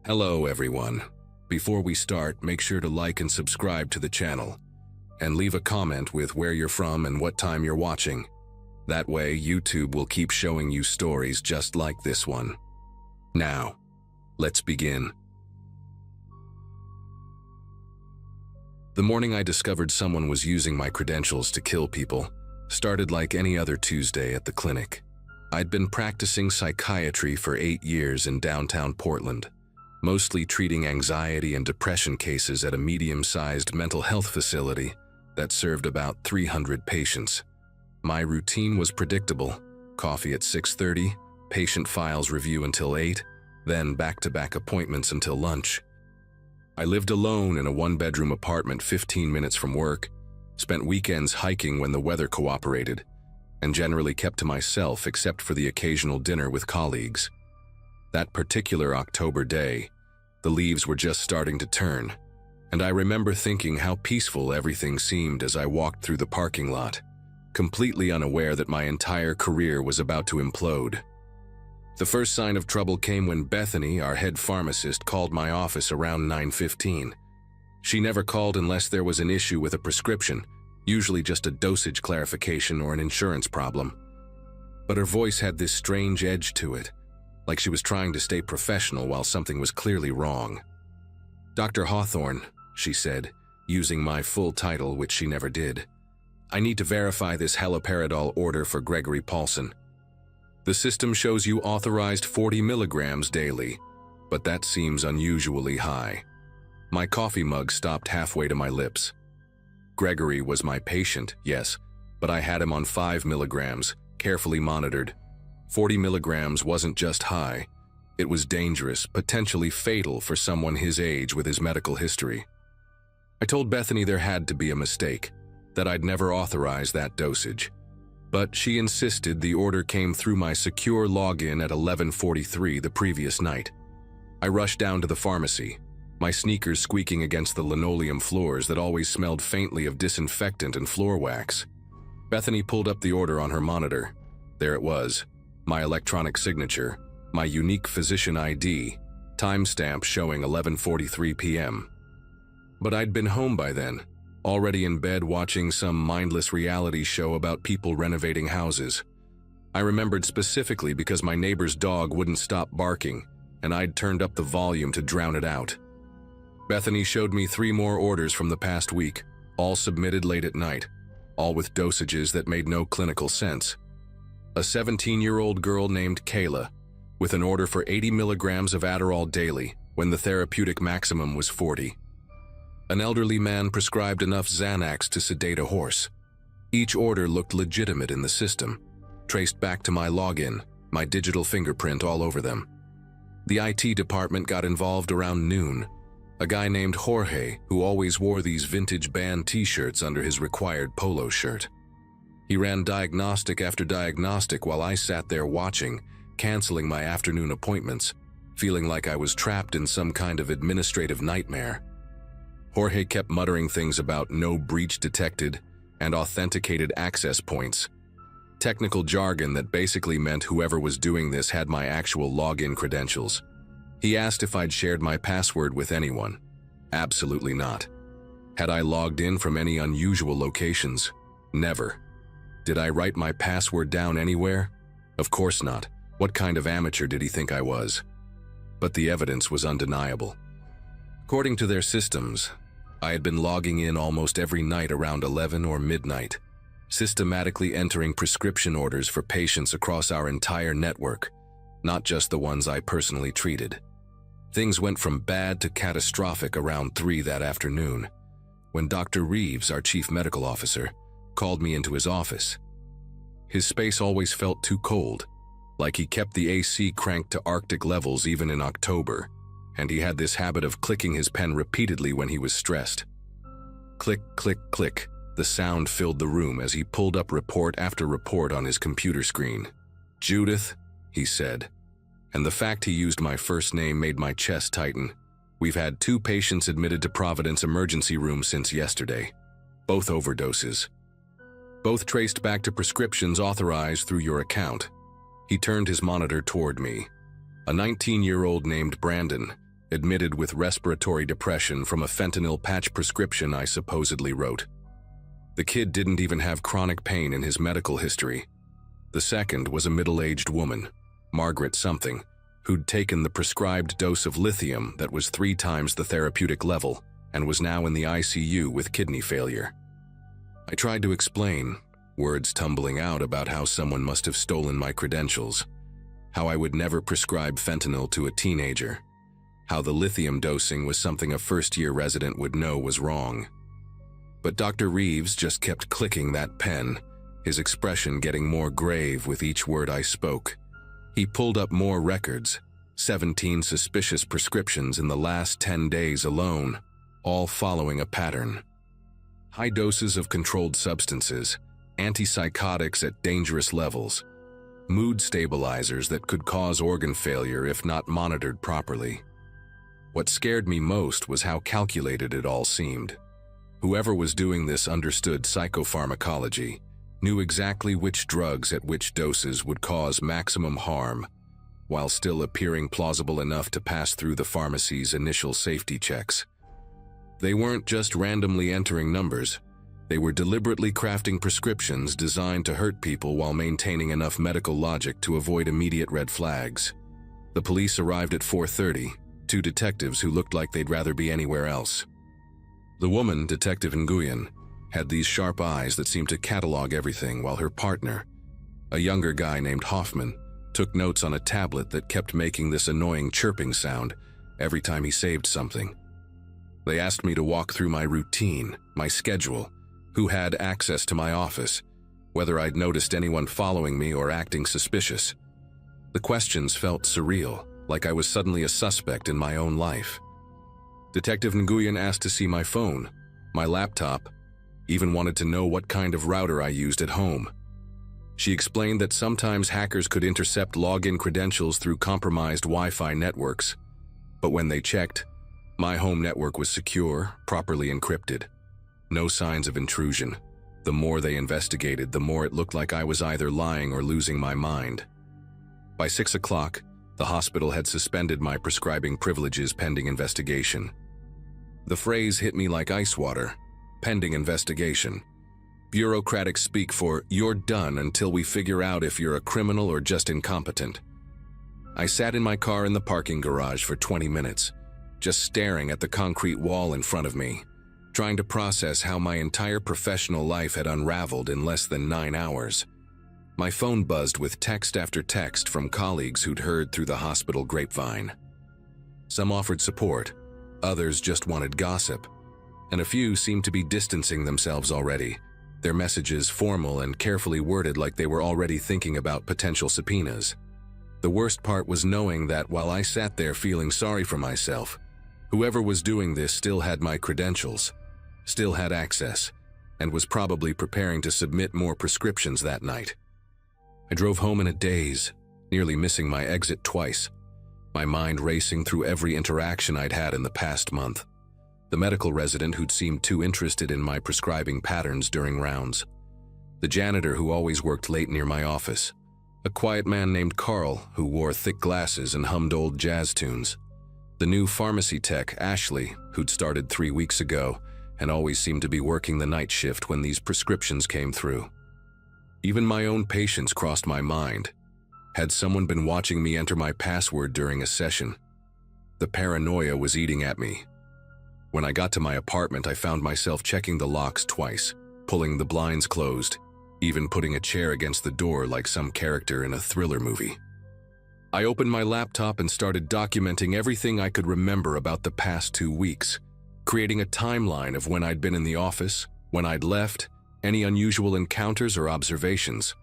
Hello everyone. Before we start, make sure to like and subscribe to the channel, and leave a comment with where you're from and what time you're watching. That way, YouTube will keep showing you stories just like this one. Now, let's begin. The morning I discovered someone was using my credentials to kill people started like any other Tuesday at the clinic. I'd been practicing psychiatry for 8 years in downtown Portland, mostly treating anxiety and depression cases at a medium-sized mental health facility that served about 300 patients. My routine was predictable: coffee at 6:30, patient files review until 8, then back-to-back appointments until lunch. I lived alone in a one-bedroom apartment 15 minutes from work, spent weekends hiking when the weather cooperated, and generally kept to myself except for the occasional dinner with colleagues. That particular October day, the leaves were just starting to turn, and I remember thinking how peaceful everything seemed as I walked through the parking lot, completely unaware that my entire career was about to implode. The first sign of trouble came when Bethany, our head pharmacist, called my office around 9:15. She never called unless there was an issue with a prescription, usually just a dosage clarification or an insurance problem. But her voice had this strange edge to it, like she was trying to stay professional while something was clearly wrong. "Dr. Hawthorne," she said, using my full title, which she never did. "I need to verify this haloperidol order for Gregory Paulson. The system shows you authorized 40 milligrams daily, but that seems unusually high." My coffee mug stopped halfway to my lips. Gregory was my patient, yes, but I had him on 5 milligrams, carefully monitored. 40 milligrams wasn't just high, it was dangerous, potentially fatal for someone his age with his medical history. I told Bethany there had to be a mistake, that I'd never authorized that dosage. But she insisted the order came through my secure login at 11:43 the previous night. I rushed down to the pharmacy, my sneakers squeaking against the linoleum floors that always smelled faintly of disinfectant and floor wax. Bethany pulled up the order on her monitor. There it was, my electronic signature, my unique physician ID, timestamp showing 11:43 p.m. But I'd been home by then, already in bed watching some mindless reality show about people renovating houses. I remembered specifically because my neighbor's dog wouldn't stop barking, and I'd turned up the volume to drown it out. Bethany showed me 3 more orders from the past week, all submitted late at night, all with dosages that made no clinical sense. A 17-year-old girl named Kayla, with an order for 80 milligrams of Adderall daily, when the therapeutic maximum was 40. An elderly man prescribed enough Xanax to sedate a horse. Each order looked legitimate in the system, traced back to my login, my digital fingerprint all over them. The IT department got involved around noon. A guy named Jorge, who always wore these vintage band t-shirts under his required polo shirt. He ran diagnostic after diagnostic while I sat there watching, canceling my afternoon appointments, feeling like I was trapped in some kind of administrative nightmare. Jorge kept muttering things about no breach detected and authenticated access points. Technical jargon that basically meant whoever was doing this had my actual login credentials. He asked if I'd shared my password with anyone. Absolutely not. Had I logged in from any unusual locations? Never. Did I write my password down anywhere? Of course not. What kind of amateur did he think I was? But the evidence was undeniable. According to their systems, I had been logging in almost every night around 11 or midnight, systematically entering prescription orders for patients across our entire network, not just the ones I personally treated. Things went from bad to catastrophic around 3 that afternoon, when Dr. Reeves, our chief medical officer, called me into his office. His space always felt too cold, like he kept the AC cranked to Arctic levels even in October, and he had this habit of clicking his pen repeatedly when he was stressed. Click, click, click, the sound filled the room as he pulled up report after report on his computer screen. "Judith," he said, and the fact he used my first name made my chest tighten. "We've had 2 patients admitted to Providence emergency room since yesterday. Both overdoses. Both traced back to prescriptions authorized through your account." He turned his monitor toward me. "A 19-year-old named Brandon, admitted with respiratory depression from a fentanyl patch prescription I supposedly wrote. The kid didn't even have chronic pain in his medical history. The second was a middle-aged woman, Margaret something, who'd taken the prescribed dose of lithium that was 3 times the therapeutic level and was now in the ICU with kidney failure. I tried to explain, words tumbling out about how someone must have stolen my credentials, how I would never prescribe fentanyl to a teenager, how the lithium dosing was something a first-year resident would know was wrong. But Dr. Reeves just kept clicking that pen, his expression getting more grave with each word I spoke. He pulled up more records, 17 suspicious prescriptions in the last 10 days alone, all following a pattern. High doses of controlled substances, antipsychotics at dangerous levels, mood stabilizers that could cause organ failure if not monitored properly. What scared me most was how calculated it all seemed. Whoever was doing this understood psychopharmacology, knew exactly which drugs at which doses would cause maximum harm, while still appearing plausible enough to pass through the pharmacy's initial safety checks. They weren't just randomly entering numbers. They were deliberately crafting prescriptions designed to hurt people while maintaining enough medical logic to avoid immediate red flags. The police arrived at 4:30, 2 detectives who looked like they'd rather be anywhere else. The woman, Detective Nguyen, had these sharp eyes that seemed to catalog everything, while her partner, a younger guy named Hoffman, took notes on a tablet that kept making this annoying chirping sound every time he saved something. They asked me to walk through my routine, my schedule, who had access to my office, whether I'd noticed anyone following me or acting suspicious. The questions felt surreal, like I was suddenly a suspect in my own life. Detective Nguyen asked to see my phone, my laptop, even wanted to know what kind of router I used at home. She explained that sometimes hackers could intercept login credentials through compromised Wi-Fi networks, but when they checked, my home network was secure, properly encrypted. No signs of intrusion. The more they investigated, the more it looked like I was either lying or losing my mind. By 6 o'clock, the hospital had suspended my prescribing privileges pending investigation. The phrase hit me like ice water. Pending investigation. Bureaucratic speak for, you're done until we figure out if you're a criminal or just incompetent. I sat in my car in the parking garage for 20 minutes, just staring at the concrete wall in front of me, trying to process how my entire professional life had unraveled in less than 9 hours. My phone buzzed with text after text from colleagues who'd heard through the hospital grapevine. Some offered support, others just wanted gossip, and a few seemed to be distancing themselves already, their messages formal and carefully worded like they were already thinking about potential subpoenas. The worst part was knowing that while I sat there feeling sorry for myself, whoever was doing this still had my credentials, still had access, and was probably preparing to submit more prescriptions that night. I drove home in a daze, nearly missing my exit twice, my mind racing through every interaction I'd had in the past month. The medical resident who'd seemed too interested in my prescribing patterns during rounds, the janitor who always worked late near my office, a quiet man named Carl who wore thick glasses and hummed old jazz tunes, the new pharmacy tech, Ashley, who'd started 3 weeks ago and always seemed to be working the night shift when these prescriptions came through. Even my own patients crossed my mind. Had someone been watching me enter my password during a session? The paranoia was eating at me. When I got to my apartment, I found myself checking the locks twice, pulling the blinds closed, even putting a chair against the door like some character in a thriller movie. I opened my laptop and started documenting everything I could remember about the past 2 weeks, creating a timeline of when I'd been in the office, when I'd left, any unusual encounters or observations.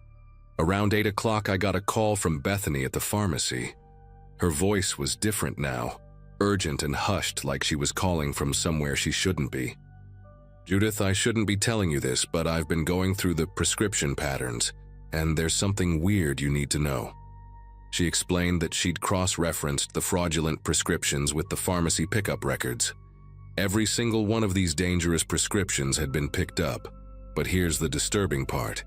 Around 8 o'clock, I got a call from Bethany at the pharmacy. Her voice was different now, urgent and hushed like she was calling from somewhere she shouldn't be. "Judith, I shouldn't be telling you this, but I've been going through the prescription patterns, and there's something weird you need to know." She explained that she'd cross-referenced the fraudulent prescriptions with the pharmacy pickup records. Every single one of these dangerous prescriptions had been picked up, but here's the disturbing part.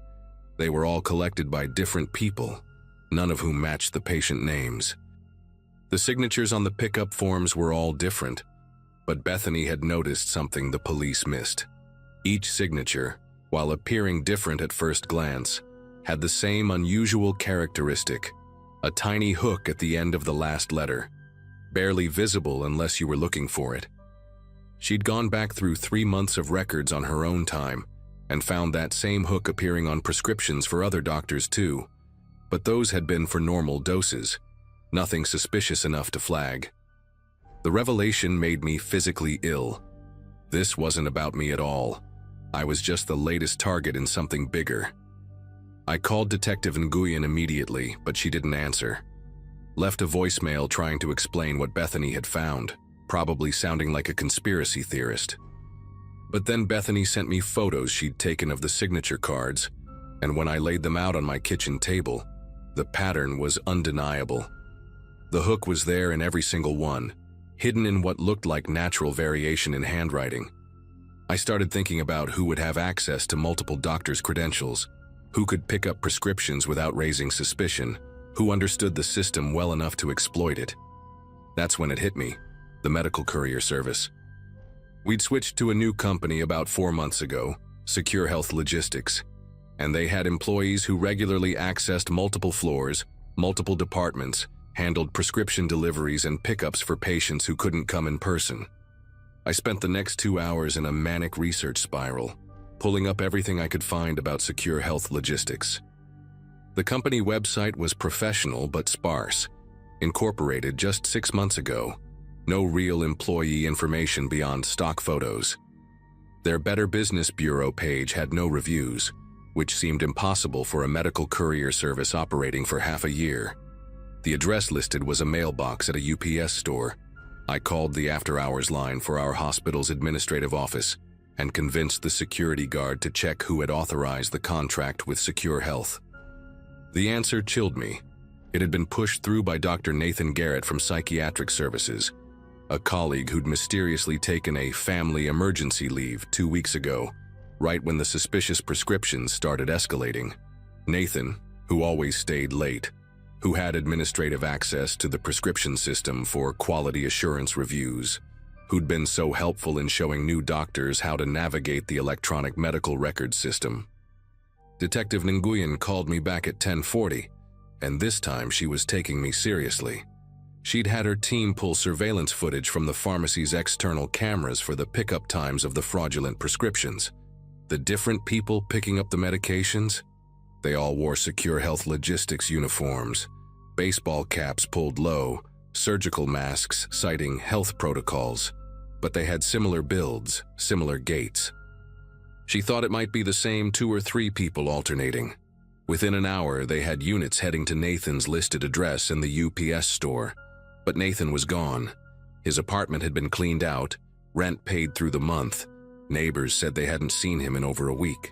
They were all collected by different people, none of whom matched the patient names. The signatures on the pickup forms were all different, but Bethany had noticed something the police missed. Each signature, while appearing different at first glance, had the same unusual characteristic: a tiny hook at the end of the last letter, barely visible unless you were looking for it. She'd gone back through 3 months of records on her own time and found that same hook appearing on prescriptions for other doctors too, but those had been for normal doses, nothing suspicious enough to flag. The revelation made me physically ill. This wasn't about me at all. I was just the latest target in something bigger. I called Detective Nguyen immediately, but she didn't answer. Left a voicemail trying to explain what Bethany had found, probably sounding like a conspiracy theorist. But then Bethany sent me photos she'd taken of the signature cards, and when I laid them out on my kitchen table, the pattern was undeniable. The hook was there in every single one, hidden in what looked like natural variation in handwriting. I started thinking about who would have access to multiple doctors' credentials, who could pick up prescriptions without raising suspicion, who understood the system well enough to exploit it. That's when it hit me: the medical courier service. We'd switched to a new company about 4 months ago, Secure Health Logistics, and they had employees who regularly accessed multiple floors, multiple departments, handled prescription deliveries and pickups for patients who couldn't come in person. I spent the next 2 hours in a manic research spiral, pulling up everything I could find about Secure Health Logistics. The company website was professional but sparse, incorporated just 6 months ago. No real employee information beyond stock photos. Their Better Business Bureau page had no reviews, which seemed impossible for a medical courier service operating for half a year. The address listed was a mailbox at a UPS store. I called the after-hours line for our hospital's administrative office and convinced the security guard to check who had authorized the contract with Secure Health. The answer chilled me. It had been pushed through by Dr. Nathan Garrett from Psychiatric Services, a colleague who'd mysteriously taken a family emergency leave 2 weeks ago, right when the suspicious prescriptions started escalating. Nathan, who always stayed late, who had administrative access to the prescription system for quality assurance reviews, who'd been so helpful in showing new doctors how to navigate the electronic medical record system. Detective Nguyen called me back at 10:40, and this time she was taking me seriously. She'd had her team pull surveillance footage from the pharmacy's external cameras for the pickup times of the fraudulent prescriptions. The different people picking up the medications? They all wore Secure Health Logistics uniforms, baseball caps pulled low, surgical masks citing health protocols, but they had similar builds, similar gaits. She thought it might be the same 2 or 3 people alternating. Within an hour, they had units heading to Nathan's listed address in the UPS store. But Nathan was gone. His apartment had been cleaned out, rent paid through the month. Neighbors said they hadn't seen him in over a week.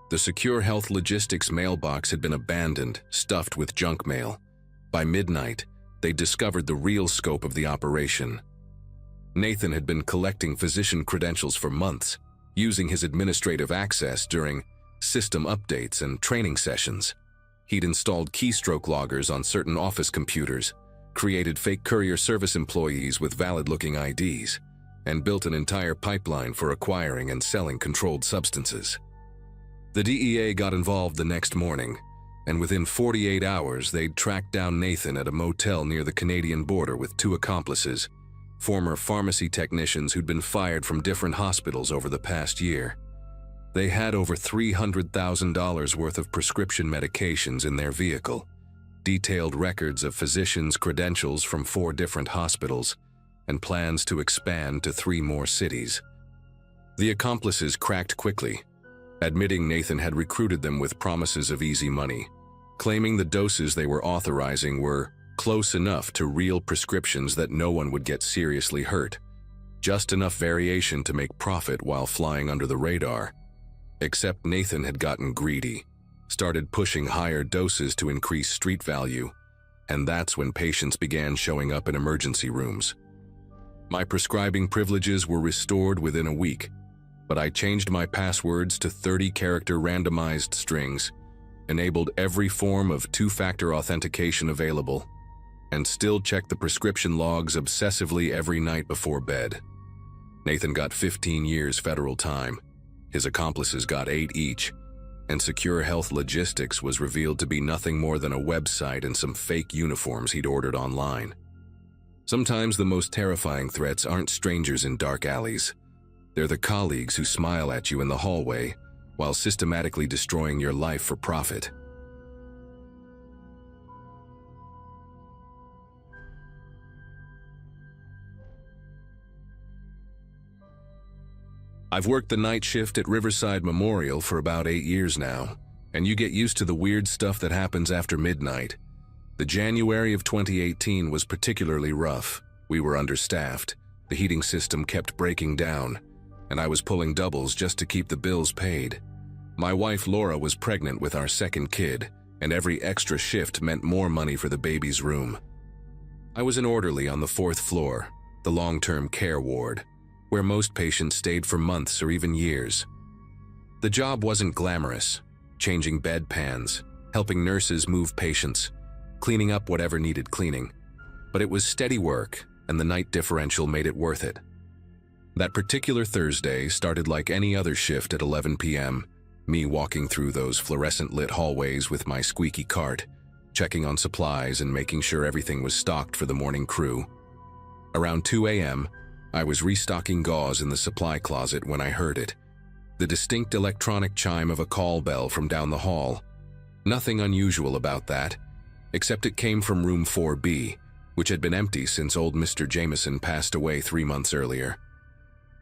The Secure Health Logistics mailbox had been abandoned, stuffed with junk mail. By midnight, they discovered the real scope of the operation. Nathan had been collecting physician credentials for months, using his administrative access during system updates and training sessions. He'd installed keystroke loggers on certain office computers, created fake courier service employees with valid-looking IDs, and built an entire pipeline for acquiring and selling controlled substances. The DEA got involved the next morning, and within 48 hours they'd tracked down Nathan at a motel near the Canadian border with 2 accomplices, former pharmacy technicians who'd been fired from different hospitals over the past year. They had over $300,000 worth of prescription medications in their vehicle, detailed records of physicians' credentials from 4 different hospitals, and plans to expand to 3 more cities. The accomplices cracked quickly, admitting Nathan had recruited them with promises of easy money, claiming the doses they were authorizing were close enough to real prescriptions that no one would get seriously hurt, just enough variation to make profit while flying under the radar. Except Nathan had gotten greedy, started pushing higher doses to increase street value, and that's when patients began showing up in emergency rooms. My prescribing privileges were restored within a week, but I changed my passwords to 30-character randomized strings, enabled every form of 2-factor authentication available, and still checked the prescription logs obsessively every night before bed. Nathan got 15 years federal time. His accomplices got 8 each, and Secure Health Logistics was revealed to be nothing more than a website and some fake uniforms he'd ordered online. Sometimes the most terrifying threats aren't strangers in dark alleys. They're the colleagues who smile at you in the hallway while systematically destroying your life for profit. I've worked the night shift at Riverside Memorial for about 8 years now, and you get used to the weird stuff that happens after midnight. The January of 2018 was particularly rough. We were understaffed, the heating system kept breaking down, and I was pulling doubles just to keep the bills paid. My wife Laura was pregnant with our second kid, and every extra shift meant more money for the baby's room. I was an orderly on the 4th floor, the long-term care ward, where most patients stayed for months or even years. The job wasn't glamorous, changing bedpans, helping nurses move patients, cleaning up whatever needed cleaning, but it was steady work, and the night differential made it worth it. That particular Thursday started like any other shift at 11 p.m., me walking through those fluorescent-lit hallways with my squeaky cart, checking on supplies and making sure everything was stocked for the morning crew. Around 2 a.m., I was restocking gauze in the supply closet when I heard it, the distinct electronic chime of a call bell from down the hall. Nothing unusual about that, except it came from room 4B, which had been empty since old Mr. Jameson passed away 3 months earlier.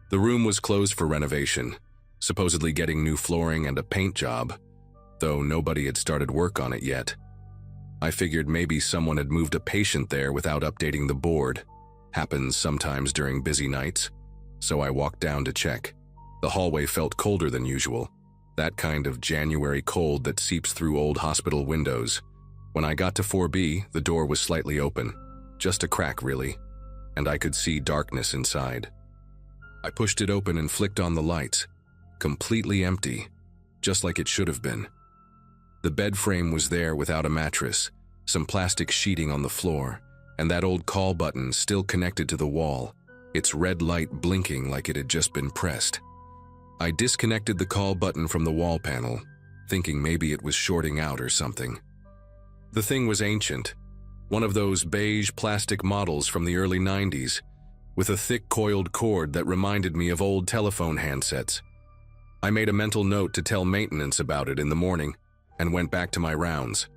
The room was closed for renovation, supposedly getting new flooring and a paint job, though nobody had started work on it yet. I figured maybe someone had moved a patient there without updating the board. Happens sometimes during busy nights, so I walked down to check. The hallway felt colder than usual, that kind of January cold that seeps through old hospital windows. When I got to 4B, the door was slightly open, just a crack really, and I could see darkness inside. I pushed it open and flicked on the lights. Completely empty, just like it should have been. The bed frame was there without a mattress, some plastic sheeting on the floor, and that old call button still connected to the wall, its red light blinking like it had just been pressed. I disconnected the call button from the wall panel, thinking maybe it was shorting out or something. The thing was ancient, one of those beige plastic models from the early 90s, with a thick coiled cord that reminded me of old telephone handsets. I made a mental note to tell maintenance about it in the morning and went back to my rounds.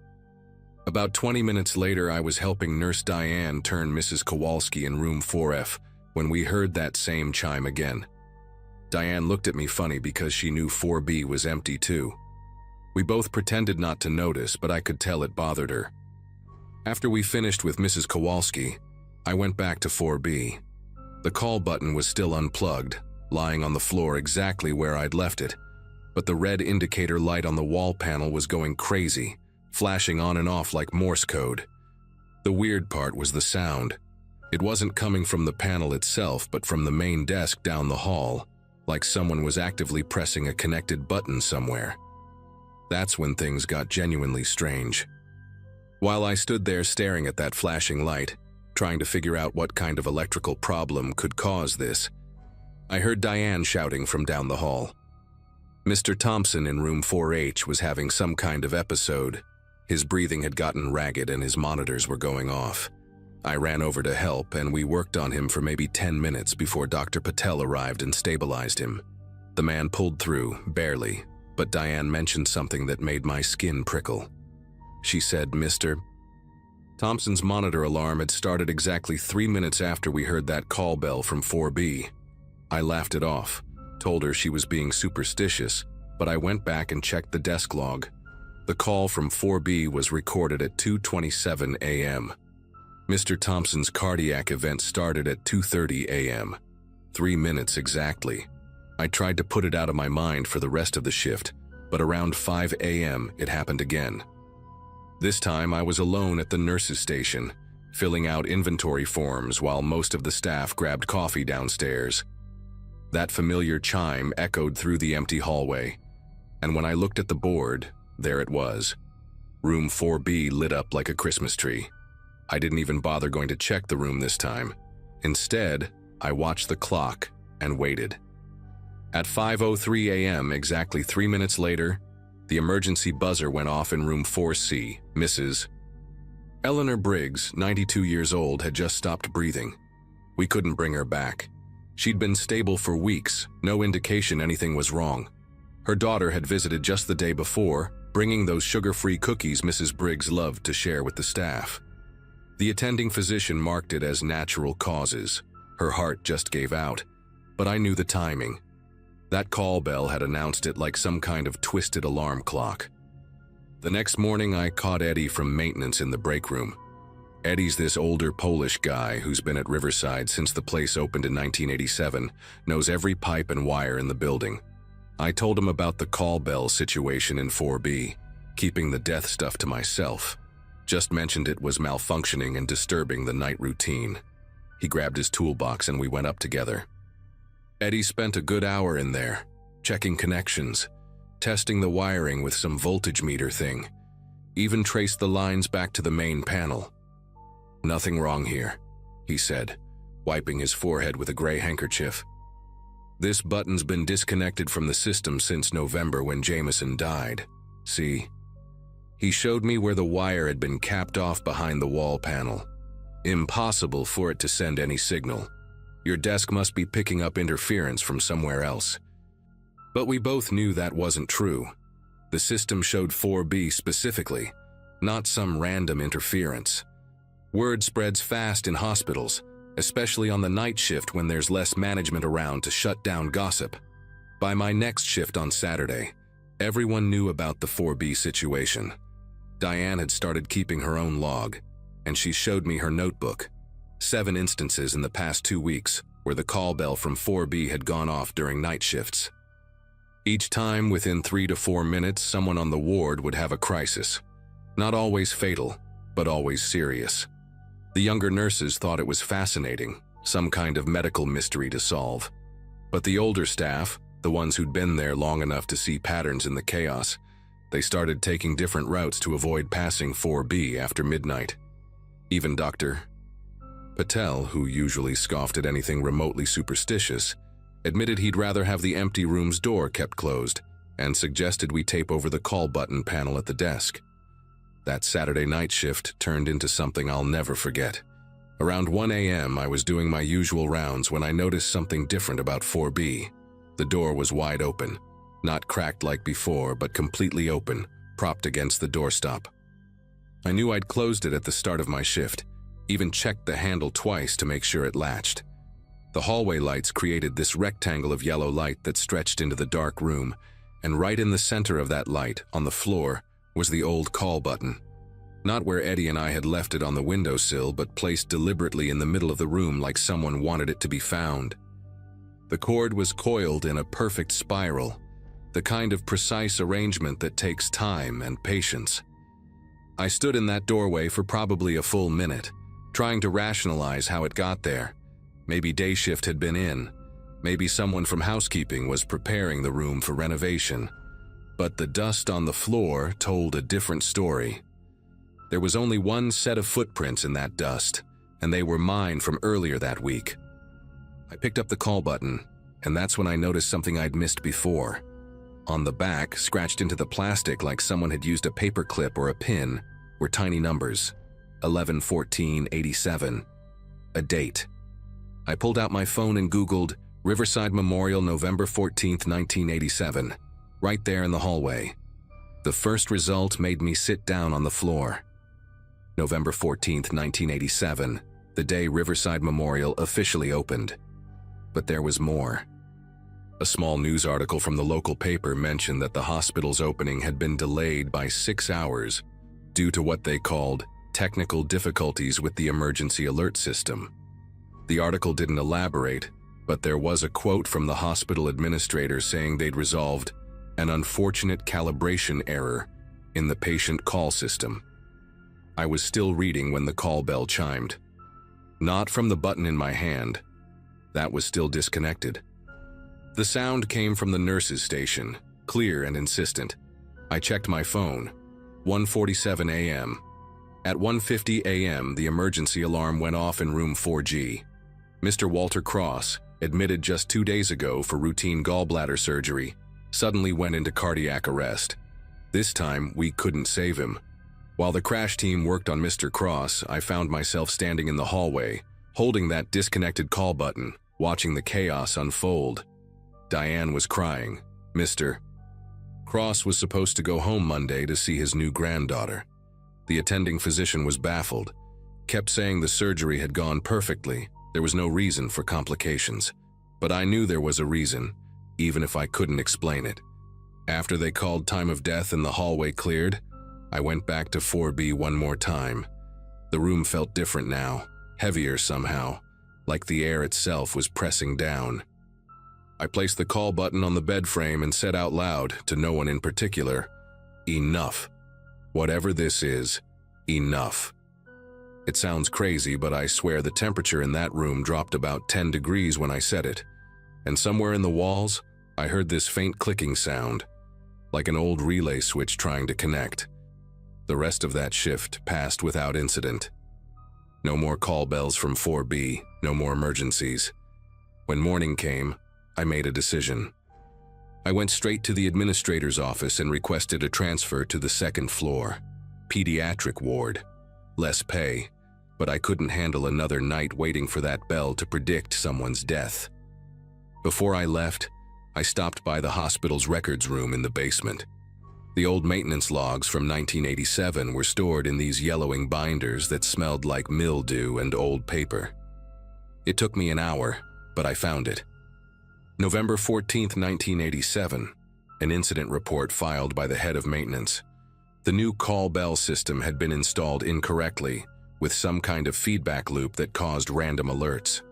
About 20 minutes later, I was helping Nurse Diane turn Mrs. Kowalski in room 4F when we heard that same chime again. Diane looked at me funny because she knew 4B was empty too. We both pretended not to notice, but I could tell it bothered her. After we finished with Mrs. Kowalski, I went back to 4B. The call button was still unplugged, lying on the floor exactly where I'd left it, but the red indicator light on the wall panel was going crazy, flashing on and off like Morse code. The weird part was the sound. It wasn't coming from the panel itself, but from the main desk down the hall, like someone was actively pressing a connected button somewhere. That's when things got genuinely strange. While I stood there staring at that flashing light, trying to figure out what kind of electrical problem could cause this, I heard Diane shouting from down the hall. Mr. Thompson in room 4H was having some kind of episode. His breathing had gotten ragged and his monitors were going off. I ran over to help, and we worked on him for maybe 10 minutes before Dr. Patel arrived and stabilized him. The man pulled through, barely, but Diane mentioned something that made my skin prickle. She said, "Mr. Thompson's monitor alarm had started exactly 3 minutes after we heard that call bell from 4B. I laughed it off, told her she was being superstitious, but I went back and checked the desk log. The call from 4B was recorded at 2:27 a.m. Mr. Thompson's cardiac event started at 2:30 a.m. 3 minutes exactly. I tried to put it out of my mind for the rest of the shift, but around 5 a.m. it happened again. This time I was alone at the nurses' station, filling out inventory forms while most of the staff grabbed coffee downstairs. That familiar chime echoed through the empty hallway, and when I looked at the board, there it was. Room 4B lit up like a Christmas tree. I didn't even bother going to check the room this time. Instead, I watched the clock and waited. At 5:03 a.m., exactly 3 minutes later, the emergency buzzer went off in room 4C. Mrs. Eleanor Briggs, 92 years old, had just stopped breathing. We couldn't bring her back. She'd been stable for weeks, no indication anything was wrong. Her daughter had visited just the day before, bringing those sugar-free cookies Mrs. Briggs loved to share with the staff. The attending physician marked it as natural causes. Her heart just gave out, but I knew the timing. That call bell had announced it like some kind of twisted alarm clock. The next morning, I caught Eddie from maintenance in the break room. Eddie's this older Polish guy who's been at Riverside since the place opened in 1987, knows every pipe and wire in the building. I told him about the call bell situation in 4B, keeping the death stuff to myself. Just mentioned it was malfunctioning and disturbing the night routine. He grabbed his toolbox and we went up together. Eddie spent a good hour in there, checking connections, testing the wiring with some voltage meter thing, even traced the lines back to the main panel. "Nothing wrong here," he said, wiping his forehead with a gray handkerchief. "This button's been disconnected from the system since November when Jameson died. See?" He showed me where the wire had been capped off behind the wall panel. Impossible for it to send any signal. Your desk must be picking up interference from somewhere else. But we both knew that wasn't true. The system showed 4B specifically, not some random interference. Word spreads fast in hospitals, especially on the night shift when there's less management around to shut down gossip. By my next shift on Saturday, everyone knew about the 4B situation. Diane had started keeping her own log, and she showed me her notebook. 7 instances in the past 2 weeks where the call bell from 4B had gone off during night shifts. Each time, within 3 to 4 minutes, someone on the ward would have a crisis. Not always fatal, but always serious. The younger nurses thought it was fascinating, some kind of medical mystery to solve. But the older staff, the ones who'd been there long enough to see patterns in the chaos, they started taking different routes to avoid passing 4B after midnight. Even Dr. Patel, who usually scoffed at anything remotely superstitious, admitted he'd rather have the empty room's door kept closed and suggested we tape over the call button panel at the desk. That Saturday night shift turned into something I'll never forget. Around 1 a.m., I was doing my usual rounds when I noticed something different about 4B. The door was wide open, not cracked like before, but completely open, propped against the doorstop. I knew I'd closed it at the start of my shift, even checked the handle twice to make sure it latched. The hallway lights created this rectangle of yellow light that stretched into the dark room, and right in the center of that light, on the floor, was the old call button. Not where Eddie and I had left it on the windowsill, but placed deliberately in the middle of the room like someone wanted it to be found. The cord was coiled in a perfect spiral, the kind of precise arrangement that takes time and patience. I stood in that doorway for probably a full minute, trying to rationalize how it got there. Maybe day shift had been in. Maybe someone from housekeeping was preparing the room for renovation. But the dust on the floor told a different story. There was only one set of footprints in that dust, and they were mine from earlier that week. I picked up the call button, and that's when I noticed something I'd missed before. On the back, scratched into the plastic like someone had used a paper clip or a pin, were tiny numbers: 11/14/87. A date. I pulled out my phone and Googled Riverside Memorial, November 14th, 1987, right there in the hallway. The first result made me sit down on the floor. November 14th, 1987, the day Riverside Memorial officially opened. But there was more. A small news article from the local paper mentioned that the hospital's opening had been delayed by 6 hours due to what they called technical difficulties with the emergency alert system. The article didn't elaborate, but there was a quote from the hospital administrator saying they'd resolved an unfortunate calibration error in the patient call system. I was still reading when the call bell chimed. Not from the button in my hand. That was still disconnected. The sound came from the nurse's station, clear and insistent. I checked my phone. 1:47 a.m. At 1:50 a.m., the emergency alarm went off in room 4G. Mr. Walter Cross, admitted just 2 days ago for routine gallbladder surgery, suddenly went into cardiac arrest. This time, we couldn't save him. While the crash team worked on Mr. Cross, I found myself standing in the hallway, holding that disconnected call button, watching the chaos unfold. Diane was crying. Mr. Cross was supposed to go home Monday to see his new granddaughter. The attending physician was baffled, kept saying the surgery had gone perfectly, there was no reason for complications. But I knew there was a reason, even if I couldn't explain it. After they called time of death and the hallway cleared, I went back to 4B one more time. The room felt different now, heavier somehow, like the air itself was pressing down. I placed the call button on the bed frame and said out loud, to no one in particular, "Enough. Whatever this is, enough." It sounds crazy, but I swear the temperature in that room dropped about 10 degrees when I said it. And somewhere in the walls, I heard this faint clicking sound, like an old relay switch trying to connect. The rest of that shift passed without incident. No more call bells from 4B, no more emergencies. When morning came, I made a decision. I went straight to the administrator's office and requested a transfer to the second floor, pediatric ward. Less pay, but I couldn't handle another night waiting for that bell to predict someone's death. Before I left, I stopped by the hospital's records room in the basement. The old maintenance logs from 1987 were stored in these yellowing binders that smelled like mildew and old paper. It took me an hour, but I found it. November 14, 1987, an incident report filed by the head of maintenance. The new call bell system had been installed incorrectly, with some kind of feedback loop that caused random alerts.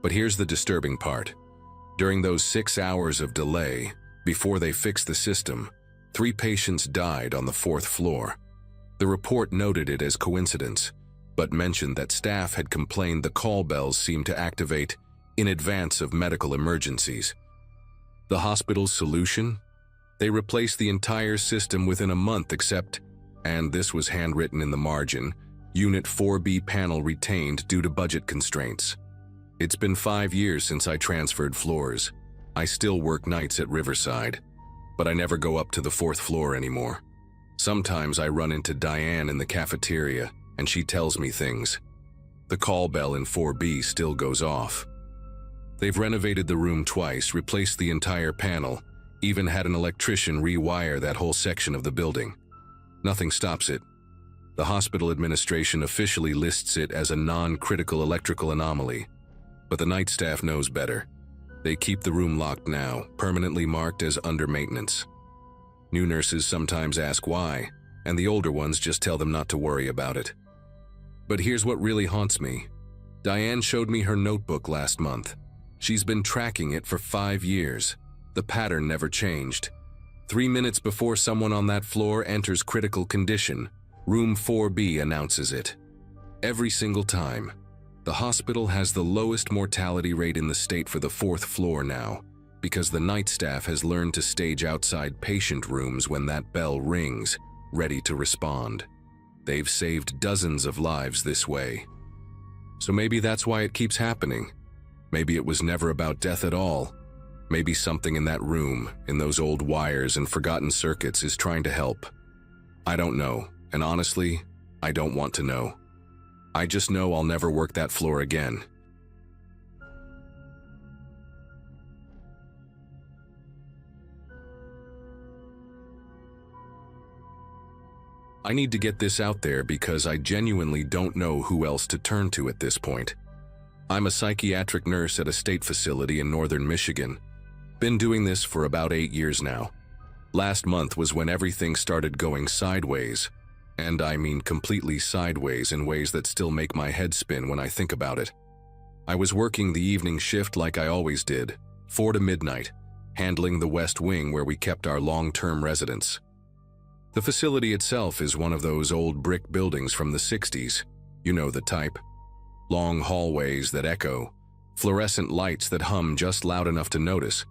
But here's the disturbing part. During those 6 hours of delay, before they fixed the system, 3 patients died on the 4th floor. The report noted it as coincidence, but mentioned that staff had complained the call bells seemed to activate in advance of medical emergencies. The hospital's solution? They replaced the entire system within a month except, and this was handwritten in the margin, Unit 4B panel retained due to budget constraints. It's been 5 years since I transferred floors. I still work nights at Riverside, but I never go up to the 4th floor anymore. Sometimes I run into Diane in the cafeteria, and she tells me things. The call bell in 4B still goes off. They've renovated the room twice, replaced the entire panel, even had an electrician rewire that whole section of the building. Nothing stops it. The hospital administration officially lists it as a non-critical electrical anomaly, but the night staff knows better. They keep the room locked now, permanently marked as under maintenance. New nurses sometimes ask why, and the older ones just tell them not to worry about it. But here's what really haunts me. Diane showed me her notebook last month. She's been tracking it for 5 years. The pattern never changed. 3 minutes before someone on that floor enters critical condition, room 4B announces it. Every single time. The hospital has the lowest mortality rate in the state for the 4th floor now, because the night staff has learned to stage outside patient rooms when that bell rings, ready to respond. They've saved dozens of lives this way. So maybe that's why it keeps happening. Maybe it was never about death at all. Maybe something in that room, in those old wires and forgotten circuits, is trying to help. I don't know, and honestly, I don't want to know. I just know I'll never work that floor again. I need to get this out there because I genuinely don't know who else to turn to at this point. I'm a psychiatric nurse at a state facility in northern Michigan. Been doing this for about 8 years now. Last month was when everything started going sideways. And I mean completely sideways in ways that still make my head spin when I think about it. I was working the evening shift like I always did, 4 to midnight, handling the West Wing where we kept our long-term residents. The facility itself is one of those old brick buildings from the 60s. You know the type. Long hallways that echo, fluorescent lights that hum just loud enough to notice,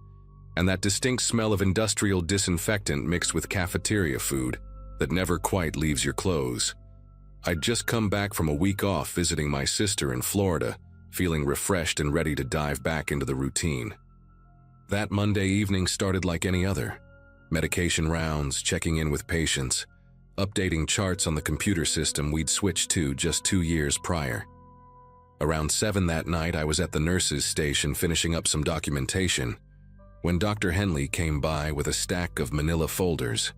and that distinct smell of industrial disinfectant mixed with cafeteria food that never quite leaves your clothes. I'd just come back from a week off visiting my sister in Florida, feeling refreshed and ready to dive back into the routine. That Monday evening started like any other. Medication rounds, checking in with patients, updating charts on the computer system we'd switched to just 2 years prior. Around 7 that night, I was at the nurse's station finishing up some documentation when Dr. Henley came by with a stack of manila folders.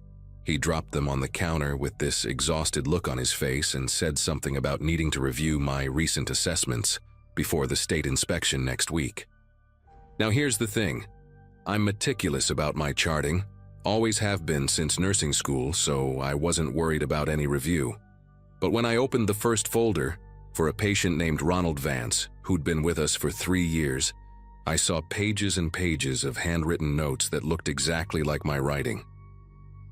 He dropped them on the counter with this exhausted look on his face and said something about needing to review my recent assessments before the state inspection next week. Now here's the thing. I'm meticulous about my charting, always have been since nursing school, so I wasn't worried about any review. But when I opened the first folder for a patient named Ronald Vance, who'd been with us for 3 years, I saw pages and pages of handwritten notes that looked exactly like my writing.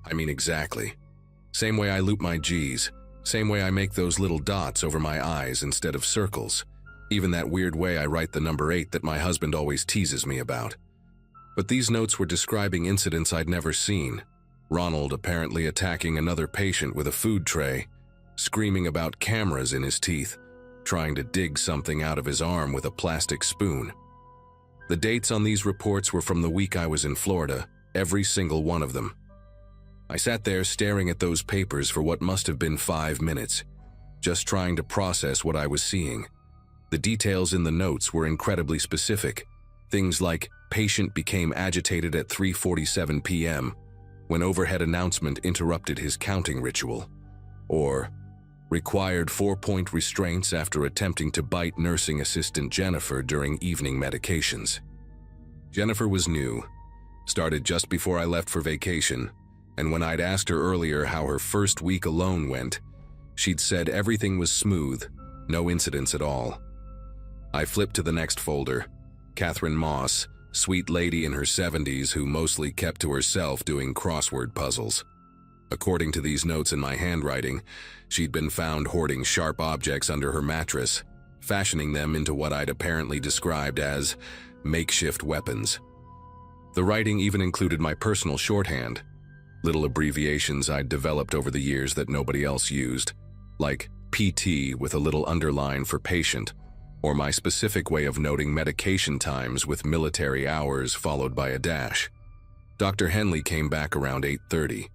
I mean exactly. Same way I loop my G's, same way I make those little dots over my I's instead of circles, even that weird way I write the number 8 that my husband always teases me about. But these notes were describing incidents I'd never seen. Ronald apparently attacking another patient with a food tray, screaming about cameras in his teeth, trying to dig something out of his arm with a plastic spoon. The dates on these reports were from the week I was in Florida, every single one of them. I sat there staring at those papers for what must have been 5 minutes, just trying to process what I was seeing. The details in the notes were incredibly specific. Things like patient became agitated at 3:47 p.m. when overhead announcement interrupted his counting ritual, or required 4-point restraints after attempting to bite nursing assistant Jennifer during evening medications. Jennifer was new, started just before I left for vacation, and when I'd asked her earlier how her first week alone went, she'd said everything was smooth, no incidents at all. I flipped to the next folder. Catherine Moss, sweet lady in her 70s who mostly kept to herself doing crossword puzzles. According to these notes in my handwriting, she'd been found hoarding sharp objects under her mattress, fashioning them into what I'd apparently described as makeshift weapons. The writing even included my personal shorthand, little abbreviations I'd developed over the years that nobody else used, like PT with a little underline for patient, or my specific way of noting medication times with military hours followed by a dash. Dr. Henley came back around 8:30,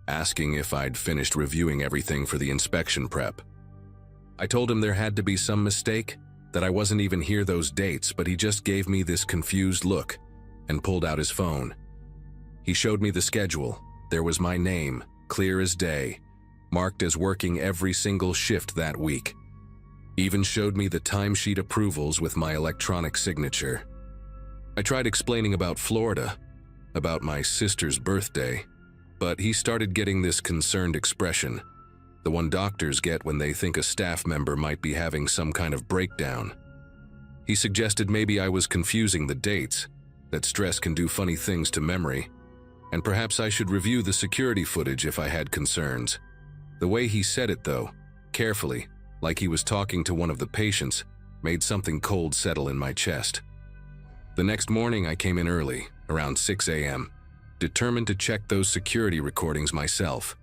asking if I'd finished reviewing everything for the inspection prep. I told him there had to be some mistake, that I wasn't even here those dates, but he just gave me this confused look and pulled out his phone. He showed me the schedule. There was my name, clear as day, marked as working every single shift that week. Even showed me the timesheet approvals with my electronic signature. I tried explaining about Florida, about my sister's birthday, but he started getting this concerned expression, the one doctors get when they think a staff member might be having some kind of breakdown. He suggested maybe I was confusing the dates, that stress can do funny things to memory, and perhaps I should review the security footage if I had concerns. The way he said it, though, carefully, like he was talking to one of the patients, made something cold settle in my chest. The next morning I came in early, around 6 a.m., determined to check those security recordings myself.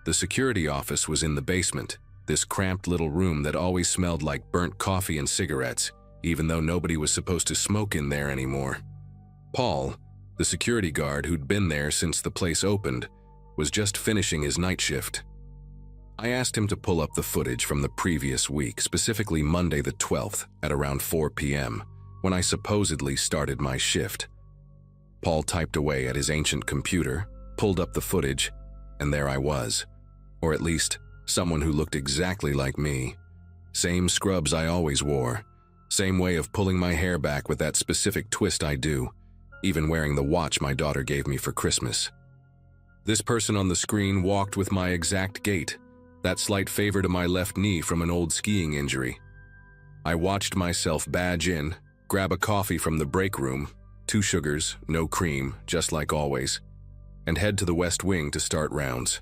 The security office was in the basement, this cramped little room that always smelled like burnt coffee and cigarettes, even though nobody was supposed to smoke in there anymore. Paul, the security guard who'd been there since the place opened, was just finishing his night shift. I asked him to pull up the footage from the previous week, specifically Monday the 12th at around 4 p.m., when I supposedly started my shift. Paul typed away at his ancient computer, pulled up the footage, and there I was. Or at least, someone who looked exactly like me. Same scrubs I always wore. Same way of pulling my hair back with that specific twist I do, even wearing the watch my daughter gave me for Christmas. This person on the screen walked with my exact gait, that slight favor to my left knee from an old skiing injury. I watched myself badge in, grab a coffee from the break room, 2 sugars, no cream, just like always, and head to the West Wing to start rounds.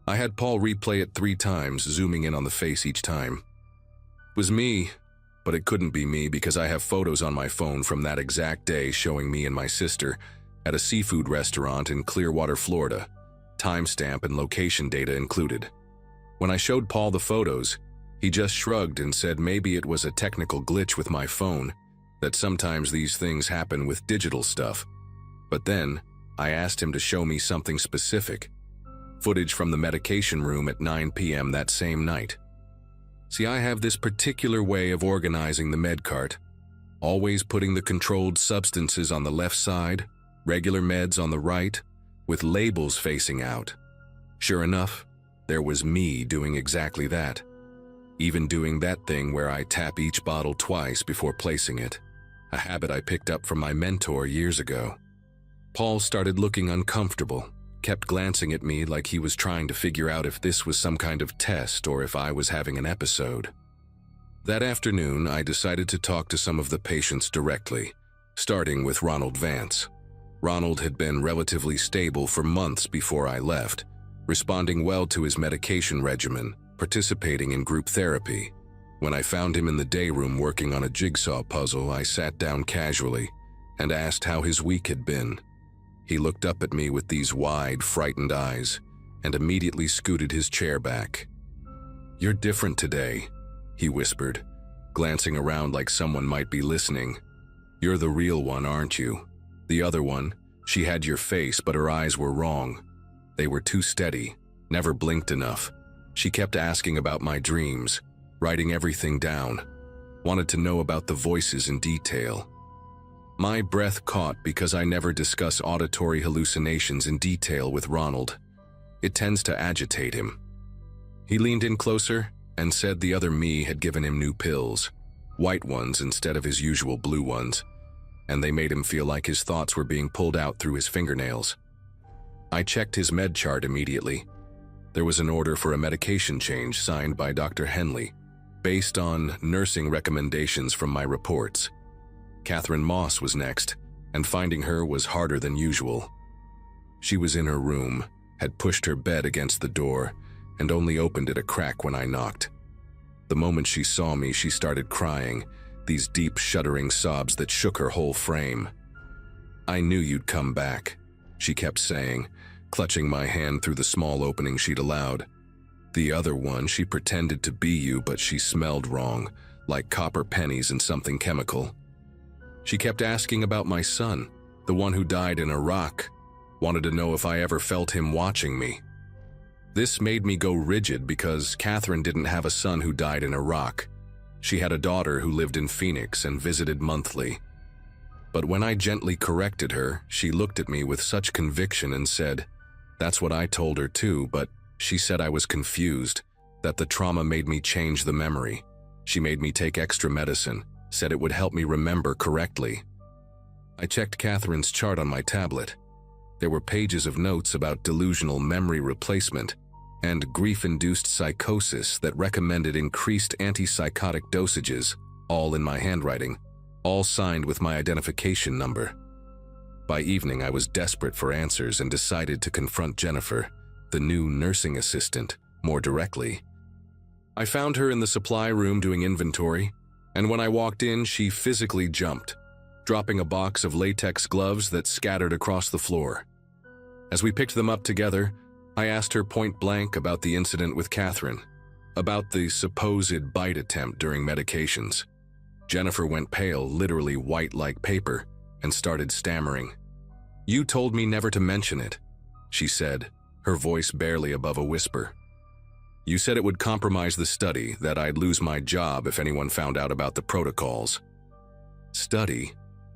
I had Paul replay it 3 times, zooming in on the face each time. It was me, but it couldn't be me because I have photos on my phone from that exact day showing me and my sister at a seafood restaurant in Clearwater, Florida, timestamp and location data included. When I showed Paul the photos, he just shrugged and said maybe it was a technical glitch with my phone, that sometimes these things happen with digital stuff. But then, I asked him to show me something specific. Footage from the medication room at 9 p.m. that same night. See, I have this particular way of organizing the med cart, always putting the controlled substances on the left side, regular meds on the right, with labels facing out. Sure enough, there was me doing exactly that. Even doing that thing where I tap each bottle twice before placing it, a habit I picked up from my mentor years ago. Paul started looking uncomfortable, kept glancing at me like he was trying to figure out if this was some kind of test or if I was having an episode. That afternoon, I decided to talk to some of the patients directly, starting with Ronald Vance. Ronald had been relatively stable for months before I left, responding well to his medication regimen, participating in group therapy. When I found him in the day room working on a jigsaw puzzle, I sat down casually and asked how his week had been. He looked up at me with these wide, frightened eyes and immediately scooted his chair back. "You're different today," he whispered, glancing around like someone might be listening. "You're the real one, aren't you? The other one, she had your face, but her eyes were wrong. They were too steady, never blinked enough. She kept asking about my dreams, writing everything down, wanted to know about the voices in detail." My breath caught because I never discuss auditory hallucinations in detail with Ronald. It tends to agitate him. He leaned in closer and said the other me had given him new pills, white ones instead of his usual blue ones, and they made him feel like his thoughts were being pulled out through his fingernails. I checked his med chart immediately. There was an order for a medication change signed by Dr. Henley, based on nursing recommendations from my reports. Catherine Moss was next, and finding her was harder than usual. She was in her room, had pushed her bed against the door, and only opened it a crack when I knocked. The moment she saw me, she started crying, these deep, shuddering sobs that shook her whole frame. "I knew you'd come back," she kept saying, clutching my hand through the small opening she'd allowed. "The other one, she pretended to be you, but she smelled wrong, like copper pennies and something chemical." She kept asking about my son, the one who died in Iraq, wanted to know if I ever felt him watching me. This made me go rigid because Catherine didn't have a son who died in Iraq. She had a daughter who lived in Phoenix and visited monthly. But when I gently corrected her, she looked at me with such conviction and said, "That's what I told her too, but she said I was confused, that the trauma made me change the memory. She made me take extra medicine, said it would help me remember correctly." I checked Catherine's chart on my tablet. There were pages of notes about delusional memory replacement and grief-induced psychosis that recommended increased antipsychotic dosages, all in my handwriting, all signed with my identification number. By evening, I was desperate for answers and decided to confront Jennifer, the new nursing assistant, more directly. I found her in the supply room doing inventory, and when I walked in, she physically jumped, dropping a box of latex gloves that scattered across the floor. As we picked them up together, I asked her point blank about the incident with Catherine, about the supposed bite attempt during medications. Jennifer went pale, literally white like paper, and started stammering. "You told me never to mention it," she said, her voice barely above a whisper. "You said it would compromise the study, that I'd lose my job if anyone found out about the protocols." "Study?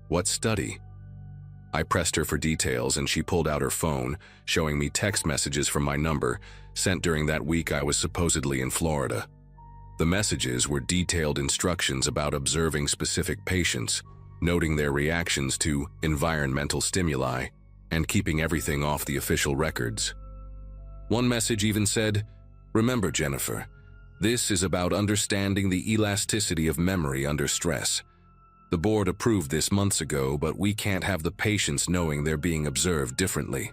What study?" I pressed her for details and she pulled out her phone, showing me text messages from my number, sent during that week I was supposedly in Florida. The messages were detailed instructions about observing specific patients, noting their reactions to environmental stimuli, and keeping everything off the official records. One message even said, "Remember, Jennifer, this is about understanding the elasticity of memory under stress. The board approved this months ago, but we can't have the patients knowing they're being observed differently."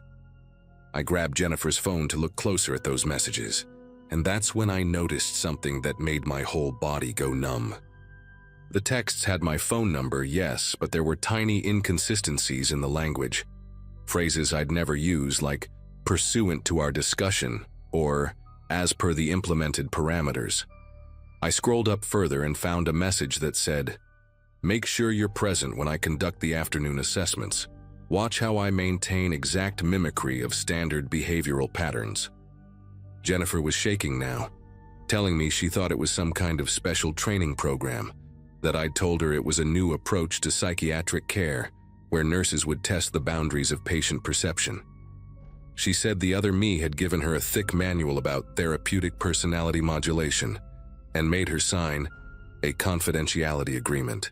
I grabbed Jennifer's phone to look closer at those messages, and that's when I noticed something that made my whole body go numb. The texts had my phone number, yes, but there were tiny inconsistencies in the language. Phrases I'd never use, like "pursuant to our discussion" or as per the implemented parameters. I scrolled up further and found a message that said, "Make sure you're present when I conduct the afternoon assessments. Watch how I maintain exact mimicry of standard behavioral patterns." Jennifer was shaking now, telling me she thought it was some kind of special training program, that I'd told her it was a new approach to psychiatric care, where nurses would test the boundaries of patient perception. She said the other me had given her a thick manual about therapeutic personality modulation and made her sign a confidentiality agreement.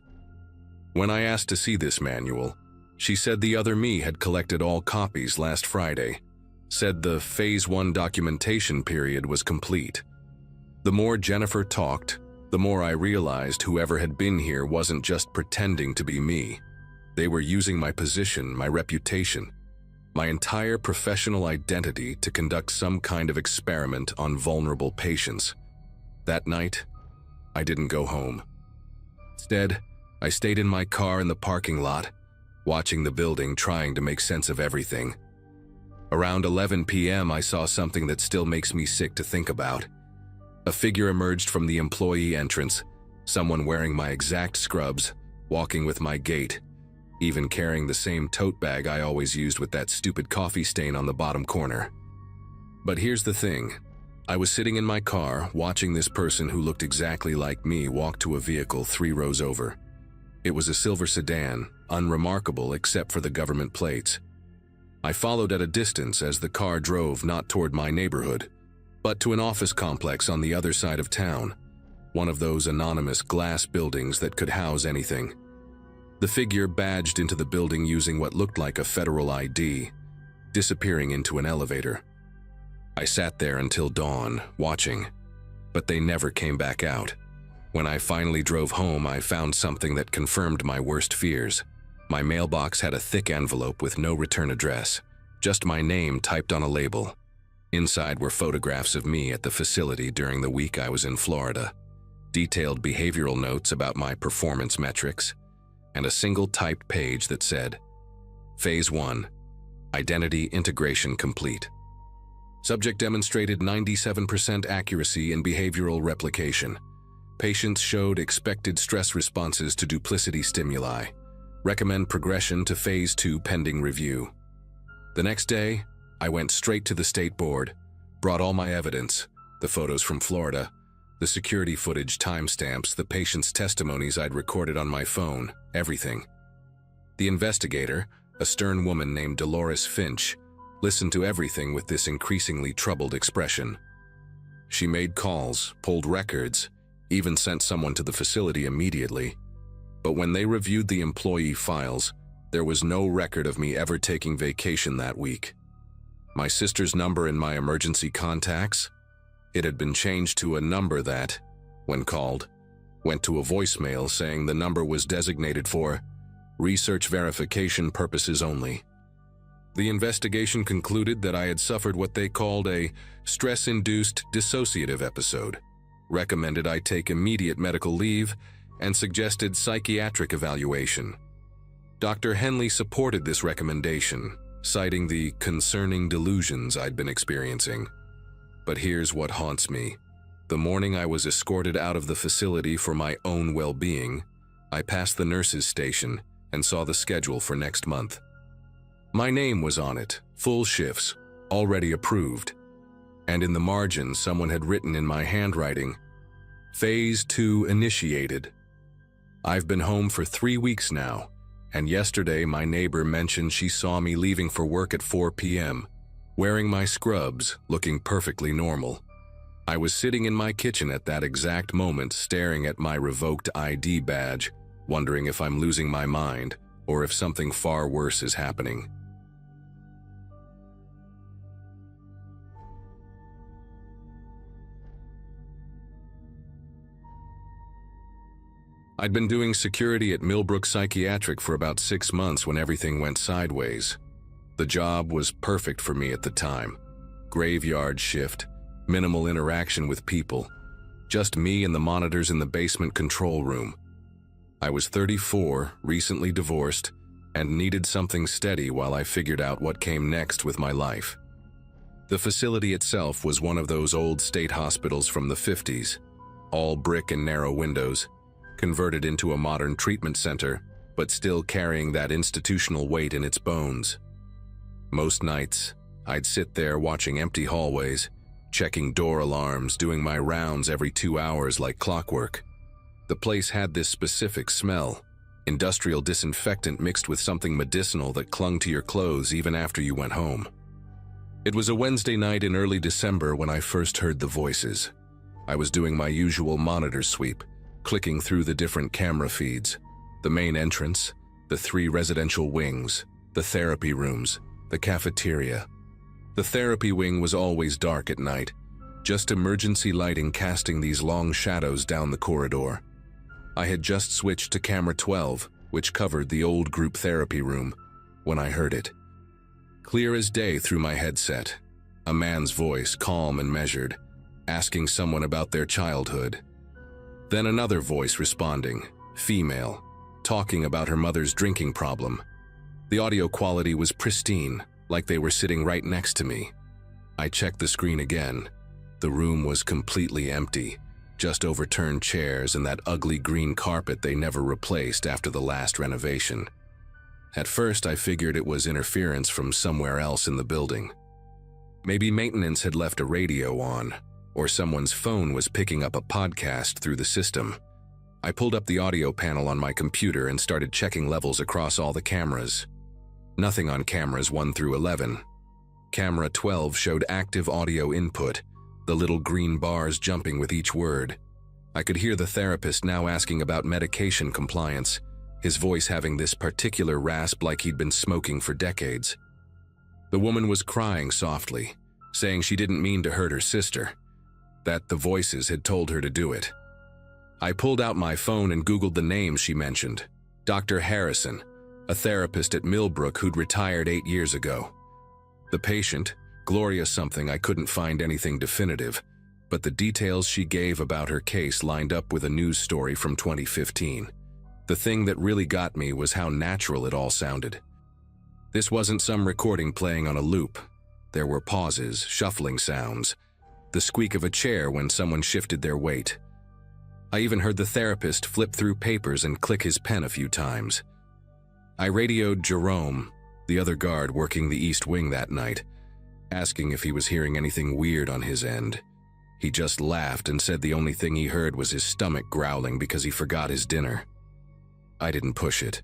When I asked to see this manual, she said the other me had collected all copies last Friday, said the Phase 1 documentation period was complete. The more Jennifer talked, the more I realized whoever had been here wasn't just pretending to be me. They were using my position, my reputation, my entire professional identity to conduct some kind of experiment on vulnerable patients. That night, I didn't go home. Instead, I stayed in my car in the parking lot, watching the building, trying to make sense of everything. Around 11 p.m., I saw something that still makes me sick to think about. A figure emerged from the employee entrance, someone wearing my exact scrubs, walking with my gait, even carrying the same tote bag I always used with that stupid coffee stain on the bottom corner. But here's the thing. I was sitting in my car, watching this person who looked exactly like me walk to a vehicle 3 rows over. It was a silver sedan, unremarkable except for the government plates. I followed at a distance as the car drove not toward my neighborhood, but to an office complex on the other side of town, one of those anonymous glass buildings that could house anything. The figure badged into the building using what looked like a federal ID, disappearing into an elevator. I sat there until dawn, watching, but they never came back out. When I finally drove home, I found something that confirmed my worst fears. My mailbox had a thick envelope with no return address, just my name typed on a label. Inside were photographs of me at the facility during the week I was in Florida, detailed behavioral notes about my performance metrics, and a single typed page that said, Phase 1, Identity Integration Complete. Subject demonstrated 97% accuracy in behavioral replication. Patients showed expected stress responses to duplicity stimuli. Recommend progression to Phase 2 pending review. The next day, I went straight to the state board, brought all my evidence, the photos from Florida, the security footage timestamps, the patient's testimonies I'd recorded on my phone, everything. The investigator, a stern woman named Dolores Finch, listened to everything with this increasingly troubled expression. She made calls, pulled records, even sent someone to the facility immediately. But when they reviewed the employee files, there was no record of me ever taking vacation that week. My sister's number in my emergency contacts? It had been changed to a number that, when called, went to a voicemail saying the number was designated for research verification purposes only. The investigation concluded that I had suffered what they called a stress-induced dissociative episode, recommended I take immediate medical leave, and suggested psychiatric evaluation. Dr. Henley supported this recommendation, citing the concerning delusions I'd been experiencing. But here's what haunts me. The morning I was escorted out of the facility for my own well-being, I passed the nurses' station and saw the schedule for next month. My name was on it, full shifts, already approved. And in the margin, someone had written in my handwriting, Phase 2 initiated. I've been home for 3 weeks now, and yesterday my neighbor mentioned she saw me leaving for work at 4 p.m., wearing my scrubs, looking perfectly normal. I was sitting in my kitchen at that exact moment, staring at my revoked ID badge, wondering if I'm losing my mind or if something far worse is happening. I'd been doing security at Millbrook Psychiatric for about 6 months when everything went sideways. The job was perfect for me at the time. Graveyard shift, minimal interaction with people, just me and the monitors in the basement control room. I was 34, recently divorced, and needed something steady while I figured out what came next with my life. The facility itself was one of those old state hospitals from the 50s, all brick and narrow windows, converted into a modern treatment center, but still carrying that institutional weight in its bones. Most nights, I'd sit there watching empty hallways, checking door alarms, doing my rounds every 2 hours like clockwork. The place had this specific smell, industrial disinfectant mixed with something medicinal that clung to your clothes even after you went home. It was a Wednesday night in early December when I first heard the voices. I was doing my usual monitor sweep, clicking through the different camera feeds, the main entrance, the 3 residential wings, the therapy rooms, the cafeteria. The therapy wing was always dark at night, just emergency lighting casting these long shadows down the corridor. I had just switched to camera 12, which covered the old group therapy room, when I heard it. Clear as day through my headset, a man's voice, calm and measured, asking someone about their childhood. Then another voice responding, female, talking about her mother's drinking problem. The audio quality was pristine, like they were sitting right next to me. I checked the screen again. The room was completely empty, just overturned chairs and that ugly green carpet they never replaced after the last renovation. At first, I figured it was interference from somewhere else in the building. Maybe maintenance had left a radio on, or someone's phone was picking up a podcast through the system. I pulled up the audio panel on my computer and started checking levels across all the cameras. Nothing on cameras 1 through 11. Camera 12 showed active audio input, the little green bars jumping with each word. I could hear the therapist now asking about medication compliance, his voice having this particular rasp like he'd been smoking for decades. The woman was crying softly, saying she didn't mean to hurt her sister, that the voices had told her to do it. I pulled out my phone and Googled the name she mentioned, Dr. Harrison, a therapist at Millbrook who'd retired 8 years ago. The patient, Gloria something, I couldn't find anything definitive, but the details she gave about her case lined up with a news story from 2015. The thing that really got me was how natural it all sounded. This wasn't some recording playing on a loop. There were pauses, shuffling sounds, the squeak of a chair when someone shifted their weight. I even heard the therapist flip through papers and click his pen a few times. I radioed Jerome, the other guard working the East Wing that night, asking if he was hearing anything weird on his end. He just laughed and said the only thing he heard was his stomach growling because he forgot his dinner. I didn't push it.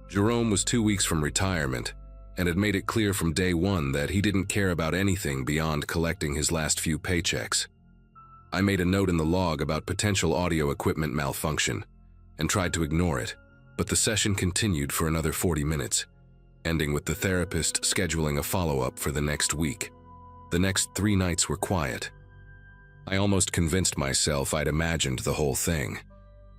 Jerome was 2 weeks from retirement and had made it clear from day one that he didn't care about anything beyond collecting his last few paychecks. I made a note in the log about potential audio equipment malfunction and tried to ignore it, but the session continued for another 40 minutes, ending with the therapist scheduling a follow-up for the next week. The next 3 nights were quiet. I almost convinced myself I'd imagined the whole thing,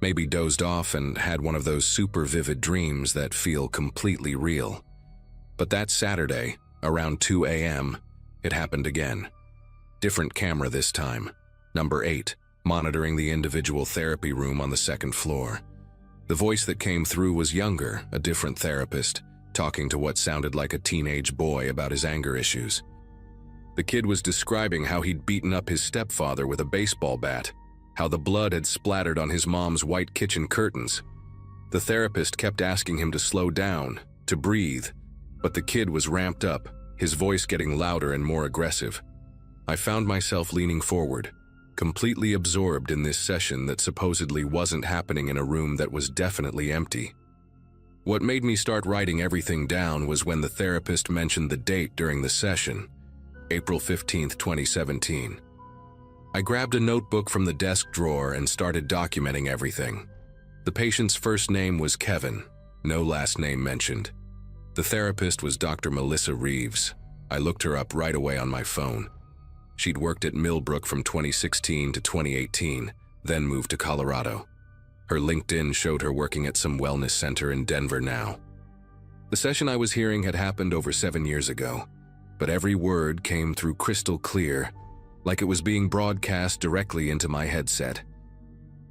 maybe dozed off and had one of those super vivid dreams that feel completely real. But that Saturday, around 2 a.m., it happened again. Different camera this time, number 8, monitoring the individual therapy room on the 2nd floor. The voice that came through was younger, a different therapist, talking to what sounded like a teenage boy about his anger issues. The kid was describing how he'd beaten up his stepfather with a baseball bat, how the blood had splattered on his mom's white kitchen curtains. The therapist kept asking him to slow down, to breathe, but the kid was ramped up, his voice getting louder and more aggressive. I found myself leaning forward, completely absorbed in this session that supposedly wasn't happening in a room that was definitely empty. What made me start writing everything down was when the therapist mentioned the date during the session, April 15, 2017. I grabbed a notebook from the desk drawer and started documenting everything. The patient's first name was Kevin, no last name mentioned. The therapist was Dr. Melissa Reeves. I looked her up right away on my phone. She'd worked at Millbrook from 2016 to 2018, then moved to Colorado. Her LinkedIn showed her working at some wellness center in Denver now. The session I was hearing had happened over 7 years ago, but every word came through crystal clear, like it was being broadcast directly into my headset.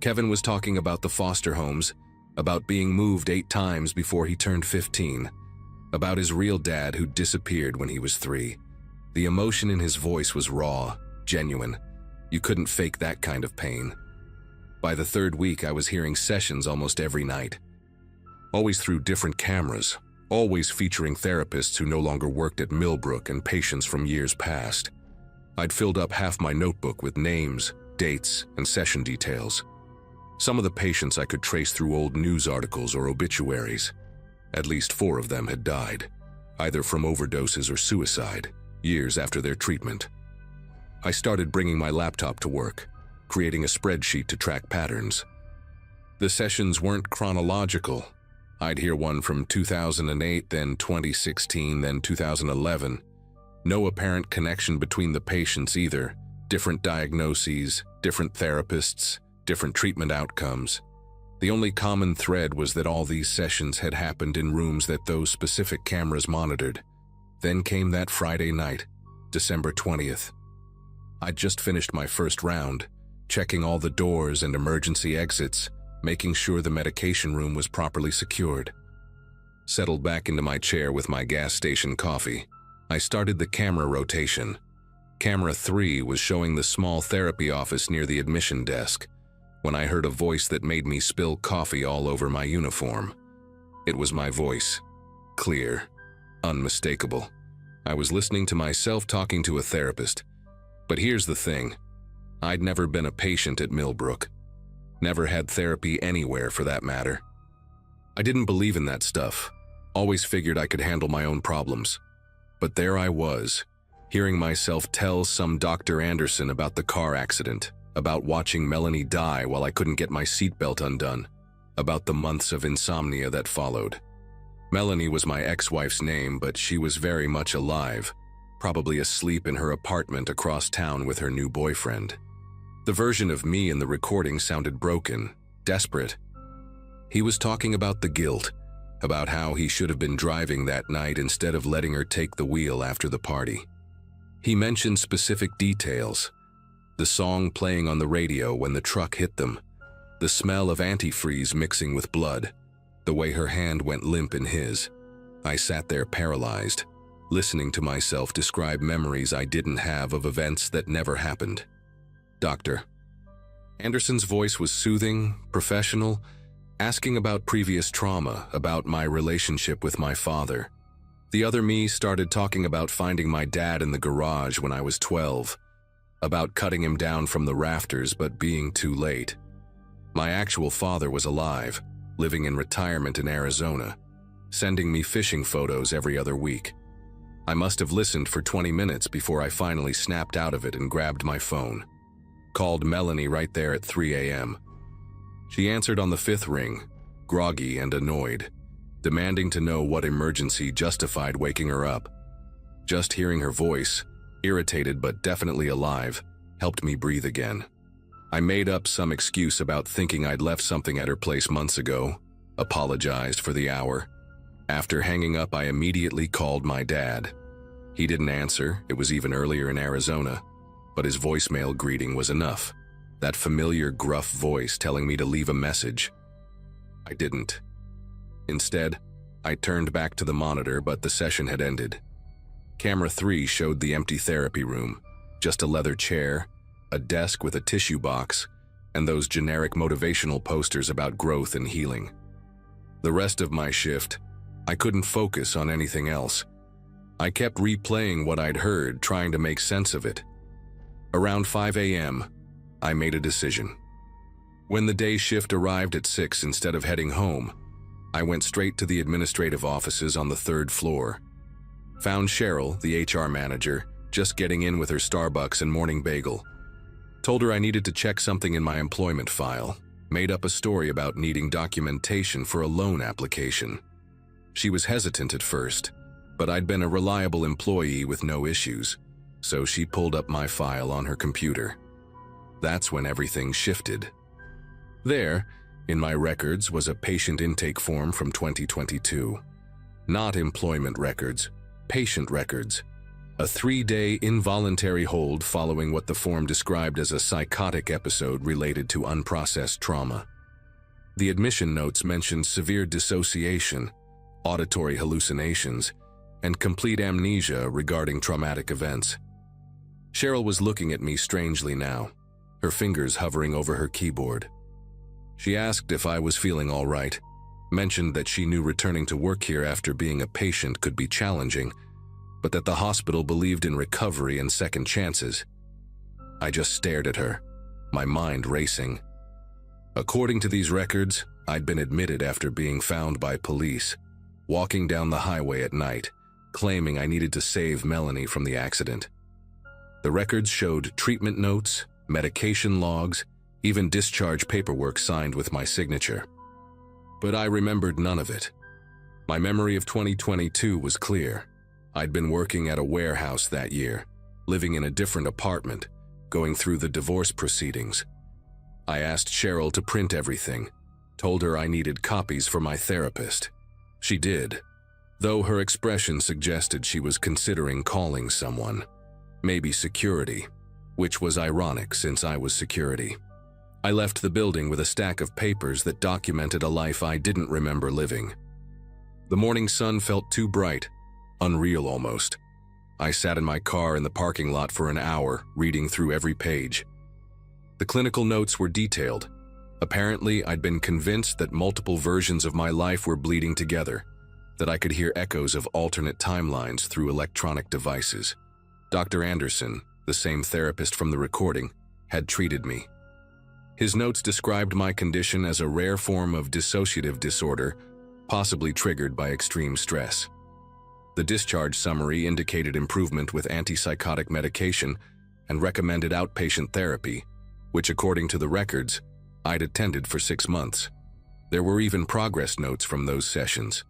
Kevin was talking about the foster homes, about being moved 8 times before he turned 15, about his real dad who disappeared when he was 3, The emotion in his voice was raw, genuine. You couldn't fake that kind of pain. By the third week, I was hearing sessions almost every night. Always through different cameras, always featuring therapists who no longer worked at Millbrook and patients from years past. I'd filled up half my notebook with names, dates, and session details. Some of the patients I could trace through old news articles or obituaries. At least 4 of them had died, either from overdoses or suicide, years after their treatment. I started bringing my laptop to work, creating a spreadsheet to track patterns. The sessions weren't chronological. I'd hear one from 2008, then 2016, then 2011. No apparent connection between the patients either. Different diagnoses, different therapists, different treatment outcomes. The only common thread was that all these sessions had happened in rooms that those specific cameras monitored. Then came that Friday night, December 20th. I'd just finished my first round, checking all the doors and emergency exits, making sure the medication room was properly secured. Settled back into my chair with my gas station coffee, I started the camera rotation. Camera 3 was showing the small therapy office near the admission desk, when I heard a voice that made me spill coffee all over my uniform. It was my voice. Clear. Unmistakable. I was listening to myself talking to a therapist. But here's the thing. I'd never been a patient at Millbrook. Never had therapy anywhere for that matter. I didn't believe in that stuff. Always figured I could handle my own problems. But there I was, hearing myself tell some Dr. Anderson about the car accident, about watching Melanie die while I couldn't get my seatbelt undone, about the months of insomnia that followed. Melanie was my ex-wife's name, but she was very much alive, probably asleep in her apartment across town with her new boyfriend. The version of me in the recording sounded broken, desperate. He was talking about the guilt, about how he should have been driving that night instead of letting her take the wheel after the party. He mentioned specific details. The song playing on the radio when the truck hit them, the smell of antifreeze mixing with blood, the way her hand went limp in his. I sat there paralyzed, listening to myself describe memories I didn't have of events that never happened. Doctor. Anderson's voice was soothing, professional, asking about previous trauma, about my relationship with my father. The other me started talking about finding my dad in the garage when I was 12, about cutting him down from the rafters but being too late. My actual father was alive, living in retirement in Arizona, sending me fishing photos every other week. I must have listened for 20 minutes before I finally snapped out of it and grabbed my phone. Called Melanie right there at 3 a.m. She answered on the 5th ring, groggy and annoyed, demanding to know what emergency justified waking her up. Just hearing her voice, irritated but definitely alive, helped me breathe again. I made up some excuse about thinking I'd left something at her place months ago, apologized for the hour. After hanging up, I immediately called my dad. He didn't answer, it was even earlier in Arizona, but his voicemail greeting was enough. That familiar gruff voice telling me to leave a message. I didn't. Instead, I turned back to the monitor, but the session had ended. Camera 3 showed the empty therapy room, just a leather chair, a desk with a tissue box, and those generic motivational posters about growth and healing. The rest of my shift, I couldn't focus on anything else. I kept replaying what I'd heard, trying to make sense of it. Around 5 a.m., I made a decision. When the day shift arrived at 6 instead of heading home, I went straight to the administrative offices on the 3rd floor. Found Cheryl, the HR manager, just getting in with her Starbucks and morning bagel. Told her I needed to check something in my employment file. Made up a story about needing documentation for a loan application. She was hesitant at first, but I'd been a reliable employee with no issues, so she pulled up my file on her computer. That's when everything shifted. There, in my records, was a patient intake form from 2022. Not employment records, patient records. A 3-day involuntary hold following what the form described as a psychotic episode related to unprocessed trauma. The admission notes mentioned severe dissociation, auditory hallucinations, and complete amnesia regarding traumatic events. Cheryl was looking at me strangely now, her fingers hovering over her keyboard. She asked if I was feeling all right, mentioned that she knew returning to work here after being a patient could be challenging, but that the hospital believed in recovery and second chances. I just stared at her, my mind racing. According to these records, I'd been admitted after being found by police, walking down the highway at night, claiming I needed to save Melanie from the accident. The records showed treatment notes, medication logs, even discharge paperwork signed with my signature. But I remembered none of it. My memory of 2022 was clear. I'd been working at a warehouse that year, living in a different apartment, going through the divorce proceedings. I asked Cheryl to print everything, told her I needed copies for my therapist. She did, though her expression suggested she was considering calling someone, maybe security, which was ironic since I was security. I left the building with a stack of papers that documented a life I didn't remember living. The morning sun felt too bright, unreal almost. I sat in my car in the parking lot for an hour, reading through every page. The clinical notes were detailed. Apparently, I'd been convinced that multiple versions of my life were bleeding together, that I could hear echoes of alternate timelines through electronic devices. Dr. Anderson, the same therapist from the recording, had treated me. His notes described my condition as a rare form of dissociative disorder, possibly triggered by extreme stress. The discharge summary indicated improvement with antipsychotic medication and recommended outpatient therapy, which, according to the records, I'd attended for 6 months. There were even progress notes from those sessions,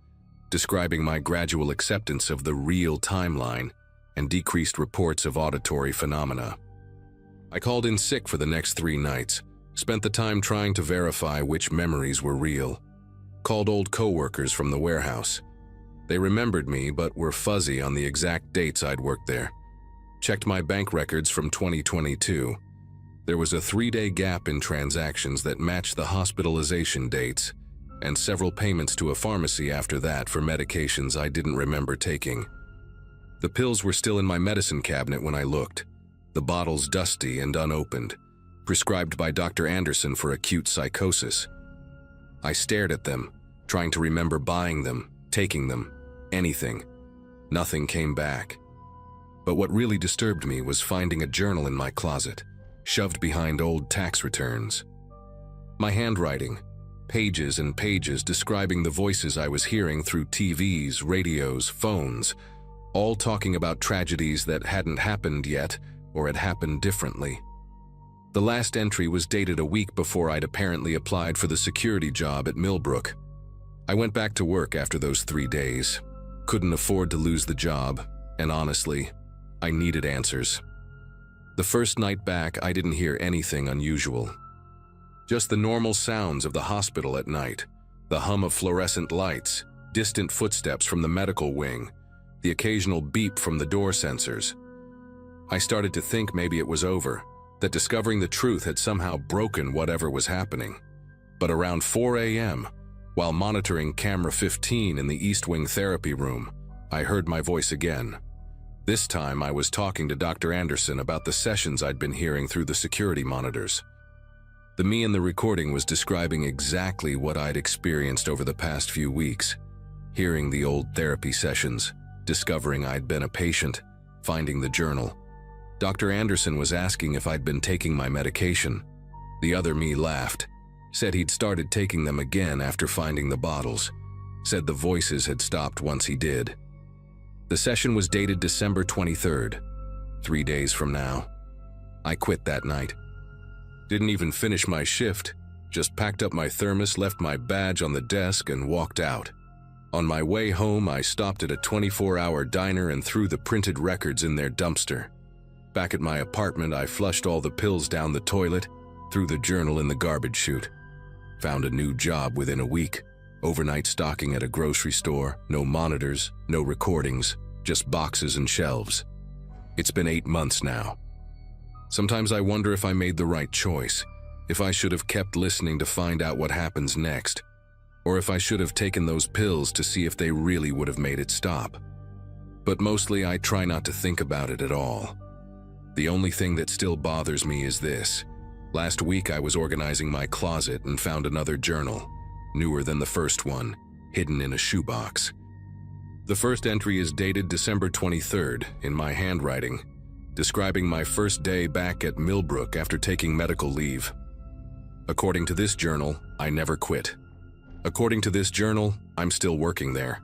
describing my gradual acceptance of the real timeline and decreased reports of auditory phenomena. I called in sick for the next 3 nights, spent the time trying to verify which memories were real. Called old coworkers from the warehouse. They remembered me but were fuzzy on the exact dates I'd worked there. Checked my bank records from 2022. There was a 3-day gap in transactions that matched the hospitalization dates, and several payments to a pharmacy after that for medications I didn't remember taking. The pills were still in my medicine cabinet when I looked, the bottles dusty and unopened, prescribed by Dr. Anderson for acute psychosis. I stared at them, trying to remember buying them, taking them, anything. Nothing came back. But what really disturbed me was finding a journal in my closet, shoved behind old tax returns. My handwriting, pages and pages describing the voices I was hearing through TVs, radios, phones, all talking about tragedies that hadn't happened yet or had happened differently. The last entry was dated a week before I'd apparently applied for the security job at Millbrook. I went back to work after those 3 days. Couldn't afford to lose the job, and honestly, I needed answers. The first night back, I didn't hear anything unusual. Just the normal sounds of the hospital at night, the hum of fluorescent lights, distant footsteps from the medical wing, the occasional beep from the door sensors. I started to think maybe it was over, that discovering the truth had somehow broken whatever was happening. But around 4 a.m., while monitoring camera 15 in the East Wing therapy room, I heard my voice again. This time I was talking to Dr. Anderson about the sessions I'd been hearing through the security monitors. The me in the recording was describing exactly what I'd experienced over the past few weeks, hearing the old therapy sessions, discovering I'd been a patient, finding the journal. Dr. Anderson was asking if I'd been taking my medication. The other me laughed, said he'd started taking them again after finding the bottles, said the voices had stopped once he did. The session was dated December 23rd, 3 days from now. I quit that night. Didn't even finish my shift, just packed up my thermos, left my badge on the desk, and walked out. On my way home, I stopped at a 24-hour diner and threw the printed records in their dumpster. Back at my apartment, I flushed all the pills down the toilet, threw the journal in the garbage chute. Found a new job within a week. Overnight stocking at a grocery store, no monitors, no recordings, just boxes and shelves. It's been 8 months now. Sometimes I wonder if I made the right choice, if I should have kept listening to find out what happens next, or if I should have taken those pills to see if they really would have made it stop. But mostly I try not to think about it at all. The only thing that still bothers me is this. Last week I was organizing my closet and found another journal, newer than the first one, hidden in a shoebox. The first entry is dated December 23rd, in my handwriting, describing my first day back at Millbrook after taking medical leave. According to this journal, I never quit. According to this journal, I'm still working there.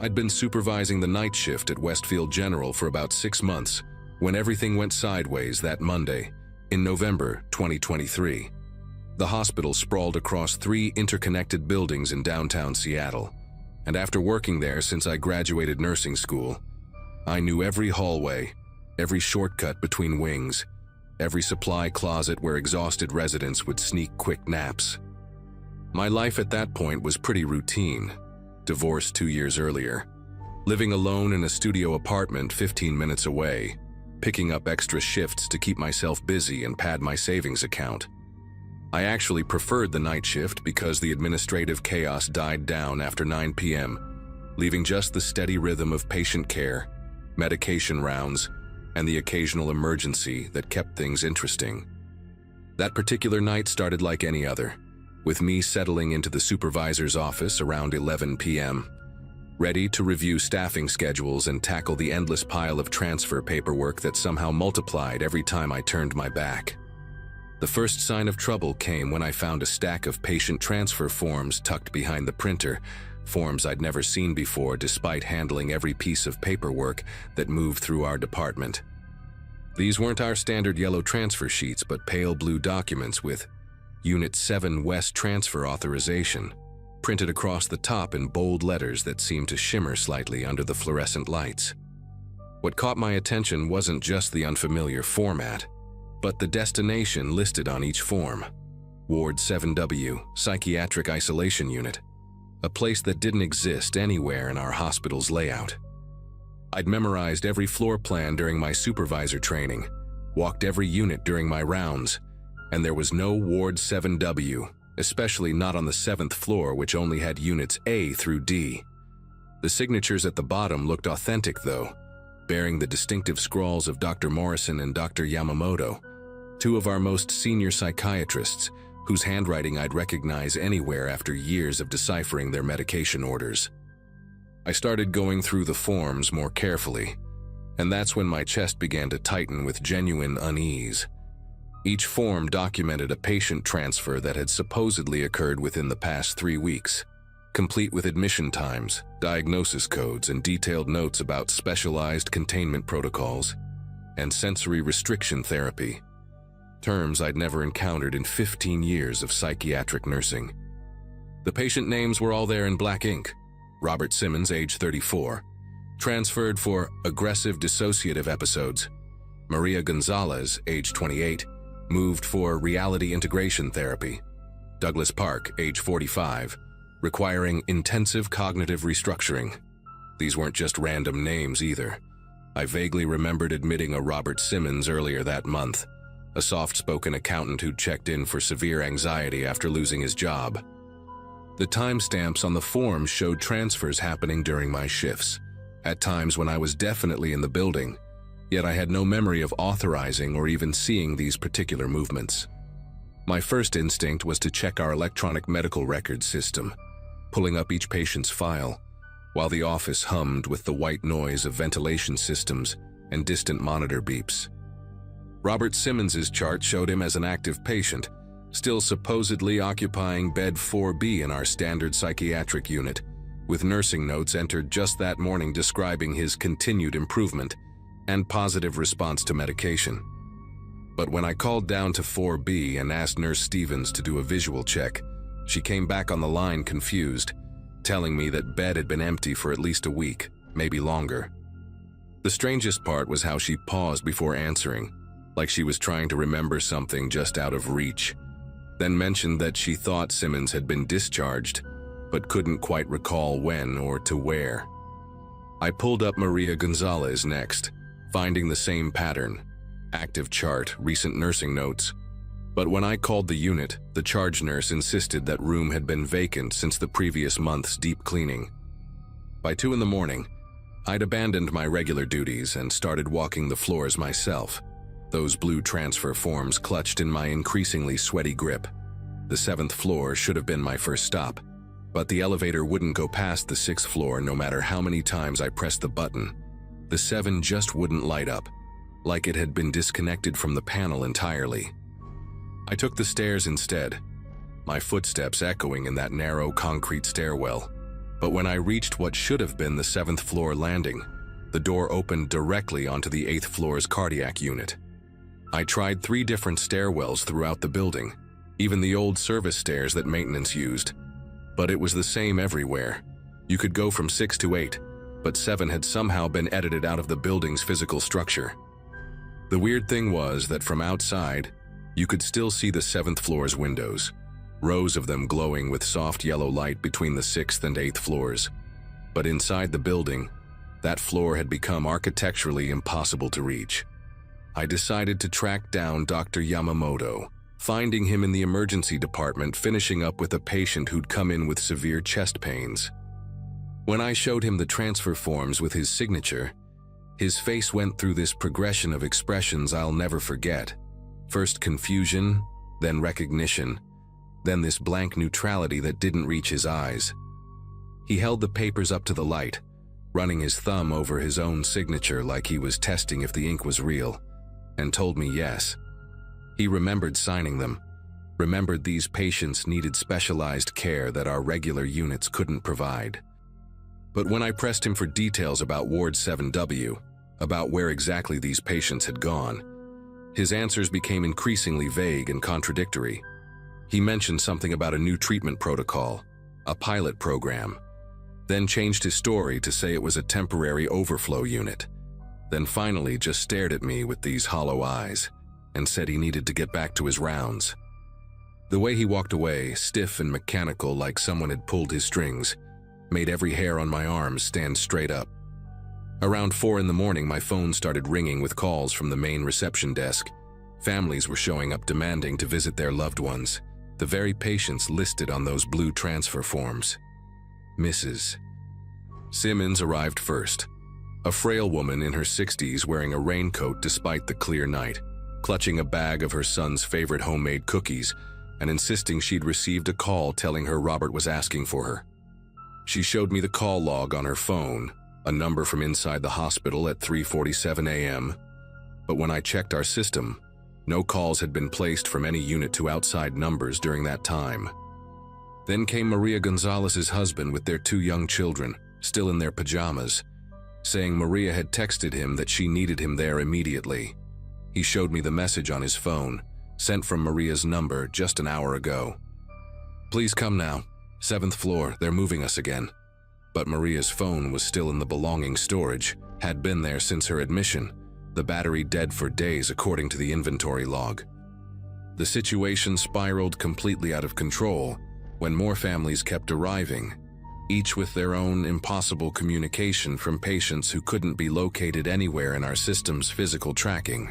I'd been supervising the night shift at Westfield General for about 6 months when everything went sideways that Monday, in November 2023. The hospital sprawled across 3 interconnected buildings in downtown Seattle, and after working there since I graduated nursing school, I knew every hallway, every shortcut between wings, every supply closet where exhausted residents would sneak quick naps. My life at that point was pretty routine. Divorced 2 years earlier, living alone in a studio apartment 15 minutes away, picking up extra shifts to keep myself busy and pad my savings account. I actually preferred the night shift because the administrative chaos died down after 9 p.m., leaving just the steady rhythm of patient care, medication rounds, and the occasional emergency that kept things interesting. That particular night started like any other, with me settling into the supervisor's office around 11 p.m., ready to review staffing schedules and tackle the endless pile of transfer paperwork that somehow multiplied every time I turned my back. The first sign of trouble came when I found a stack of patient transfer forms tucked behind the printer, forms I'd never seen before despite handling every piece of paperwork that moved through our department. These weren't our standard yellow transfer sheets, but pale blue documents with Unit 7 West Transfer Authorization, printed across the top in bold letters that seemed to shimmer slightly under the fluorescent lights. What caught my attention wasn't just the unfamiliar format, but the destination listed on each form. Ward 7W, Psychiatric Isolation Unit, a place that didn't exist anywhere in our hospital's layout. I'd memorized every floor plan during my supervisor training, walked every unit during my rounds, and there was no Ward 7W, especially not on the 7th floor, which only had units A through D. The signatures at the bottom looked authentic though, bearing the distinctive scrawls of Dr. Morrison and Dr. Yamamoto, 2 of our most senior psychiatrists, whose handwriting I'd recognize anywhere after years of deciphering their medication orders. I started going through the forms more carefully, and that's when my chest began to tighten with genuine unease. Each form documented a patient transfer that had supposedly occurred within the past 3 weeks, complete with admission times, diagnosis codes, and detailed notes about specialized containment protocols and sensory restriction therapy, terms I'd never encountered in 15 years of psychiatric nursing. The patient names were all there in black ink. Robert Simmons, age 34, transferred for aggressive dissociative episodes. Maria Gonzalez, age 28, moved for reality integration therapy. Douglas Park, age 45, requiring intensive cognitive restructuring. These weren't just random names either. I vaguely remembered admitting a Robert Simmons earlier that month, a soft-spoken accountant who'd checked in for severe anxiety after losing his job. The timestamps on the form showed transfers happening during my shifts, at times when I was definitely in the building, yet I had no memory of authorizing or even seeing these particular movements. My first instinct was to check our electronic medical records system, pulling up each patient's file, while the office hummed with the white noise of ventilation systems and distant monitor beeps. Robert Simmons's chart showed him as an active patient, still supposedly occupying bed 4B in our standard psychiatric unit, with nursing notes entered just that morning describing his continued improvement and positive response to medication. But when I called down to 4B and asked Nurse Stevens to do a visual check, she came back on the line confused, telling me that bed had been empty for at least a week, maybe longer. The strangest part was how she paused before answering, like she was trying to remember something just out of reach, then mentioned that she thought Simmons had been discharged, but couldn't quite recall when or to where. I pulled up Maria Gonzalez next, finding the same pattern: active chart, recent nursing notes, But when I called the unit, the charge nurse insisted that room had been vacant since the previous month's deep cleaning. By 2 in the morning, I'd abandoned my regular duties and started walking the floors myself, those blue transfer forms clutched in my increasingly sweaty grip. The 7th floor should have been my first stop, but the elevator wouldn't go past the 6th floor no matter how many times I pressed the button. The 7 just wouldn't light up, like it had been disconnected from the panel entirely. I took the stairs instead, my footsteps echoing in that narrow concrete stairwell. But when I reached what should have been the 7th floor landing, the door opened directly onto the 8th floor's cardiac unit. I tried 3 different stairwells throughout the building, even the old service stairs that maintenance used, but it was the same everywhere. You could go from 6 to 8, but 7 had somehow been edited out of the building's physical structure. The weird thing was that from outside, you could still see the 7th floor's windows, rows of them glowing with soft yellow light between the 6th and 8th floors. But inside the building, that floor had become architecturally impossible to reach. I decided to track down Dr. Yamamoto, finding him in the emergency department finishing up with a patient who'd come in with severe chest pains. When I showed him the transfer forms with his signature, his face went through this progression of expressions I'll never forget. First confusion, then recognition, then this blank neutrality that didn't reach his eyes. He held the papers up to the light, running his thumb over his own signature like he was testing if the ink was real, and told me yes. He remembered signing them, remembered these patients needed specialized care that our regular units couldn't provide. But when I pressed him for details about Ward 7W, about where exactly these patients had gone, his answers became increasingly vague and contradictory. He mentioned something about a new treatment protocol, a pilot program, then changed his story to say it was a temporary overflow unit, then finally just stared at me with these hollow eyes and said he needed to get back to his rounds. The way he walked away, stiff and mechanical like someone had pulled his strings, made every hair on my arms stand straight up. Around 4 in the morning, my phone started ringing with calls from the main reception desk. Families were showing up demanding to visit their loved ones, the very patients listed on those blue transfer forms. Mrs. Simmons arrived first, a frail woman in her 60s wearing a raincoat despite the clear night, clutching a bag of her son's favorite homemade cookies and insisting she'd received a call telling her Robert was asking for her. She showed me the call log on her phone, a number from inside the hospital at 3:47 a.m., but when I checked our system, no calls had been placed from any unit to outside numbers during that time. Then came Maria Gonzalez's husband with their 2 young children, still in their pajamas, saying Maria had texted him that she needed him there immediately. He showed me the message on his phone, sent from Maria's number just an hour ago. "Please come now. 7th floor, they're moving us again." But Maria's phone was still in the belonging storage, had been there since her admission, the battery dead for days according to the inventory log. The situation spiraled completely out of control when more families kept arriving, each with their own impossible communication from patients who couldn't be located anywhere in our system's physical tracking.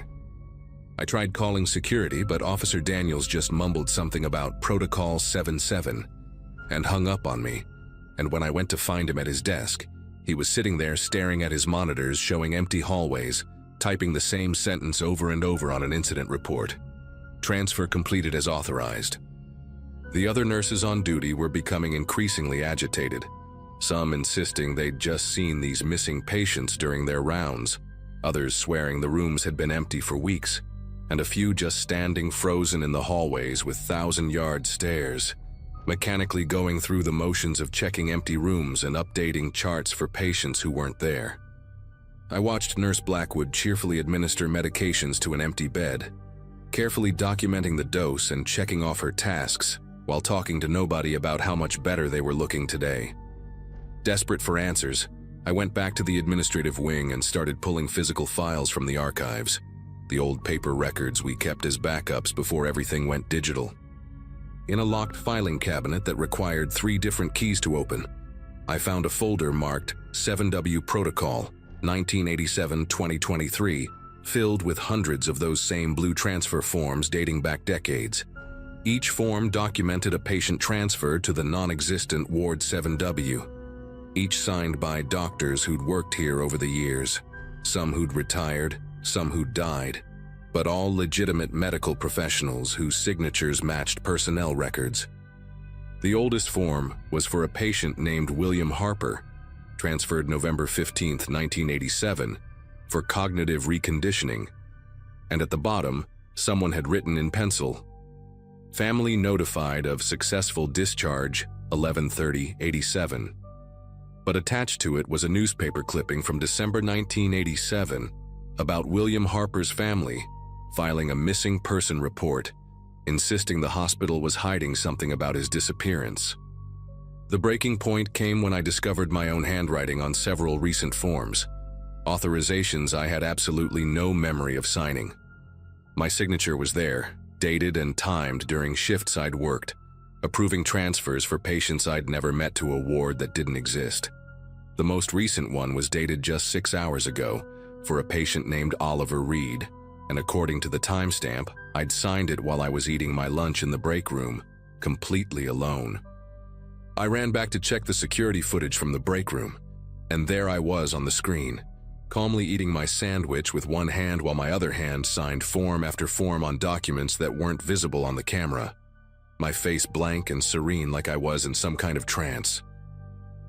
I tried calling security, but Officer Daniels just mumbled something about Protocol 77 and hung up on me, and when I went to find him at his desk, he was sitting there staring at his monitors showing empty hallways, typing the same sentence over and over on an incident report. "Transfer completed as authorized." The other nurses on duty were becoming increasingly agitated, some insisting they'd just seen these missing patients during their rounds, others swearing the rooms had been empty for weeks, and a few just standing frozen in the hallways with 1,000-yard stares, mechanically going through the motions of checking empty rooms and updating charts for patients who weren't there. I watched Nurse Blackwood cheerfully administer medications to an empty bed, carefully documenting the dose and checking off her tasks while talking to nobody about how much better they were looking today. Desperate for answers, I went back to the administrative wing and started pulling physical files from the archives, the old paper records we kept as backups before everything went digital. In a locked filing cabinet that required 3 different keys to open, I found a folder marked 7W Protocol, 1987-2023, filled with hundreds of those same blue transfer forms dating back decades. Each form documented a patient transfer to the non-existent Ward 7W, each signed by doctors who'd worked here over the years, some who'd retired, some who'd died, but all legitimate medical professionals whose signatures matched personnel records. The oldest form was for a patient named William Harper, transferred November 15, 1987, for cognitive reconditioning, and at the bottom, someone had written in pencil, "Family notified of successful discharge, 11/30/87. But attached to it was a newspaper clipping from December 1987 about William Harper's family filing a missing person report, insisting the hospital was hiding something about his disappearance. The breaking point came when I discovered my own handwriting on several recent forms, authorizations I had absolutely no memory of signing. My signature was there, dated and timed during shifts I'd worked, approving transfers for patients I'd never met to a ward that didn't exist. The most recent one was dated just 6 hours ago for a patient named Oliver Reed, and according to the timestamp, I'd signed it while I was eating my lunch in the break room, completely alone. I ran back to check the security footage from the break room, and there I was on the screen, calmly eating my sandwich with one hand while my other hand signed form after form on documents that weren't visible on the camera, my face blank and serene like I was in some kind of trance.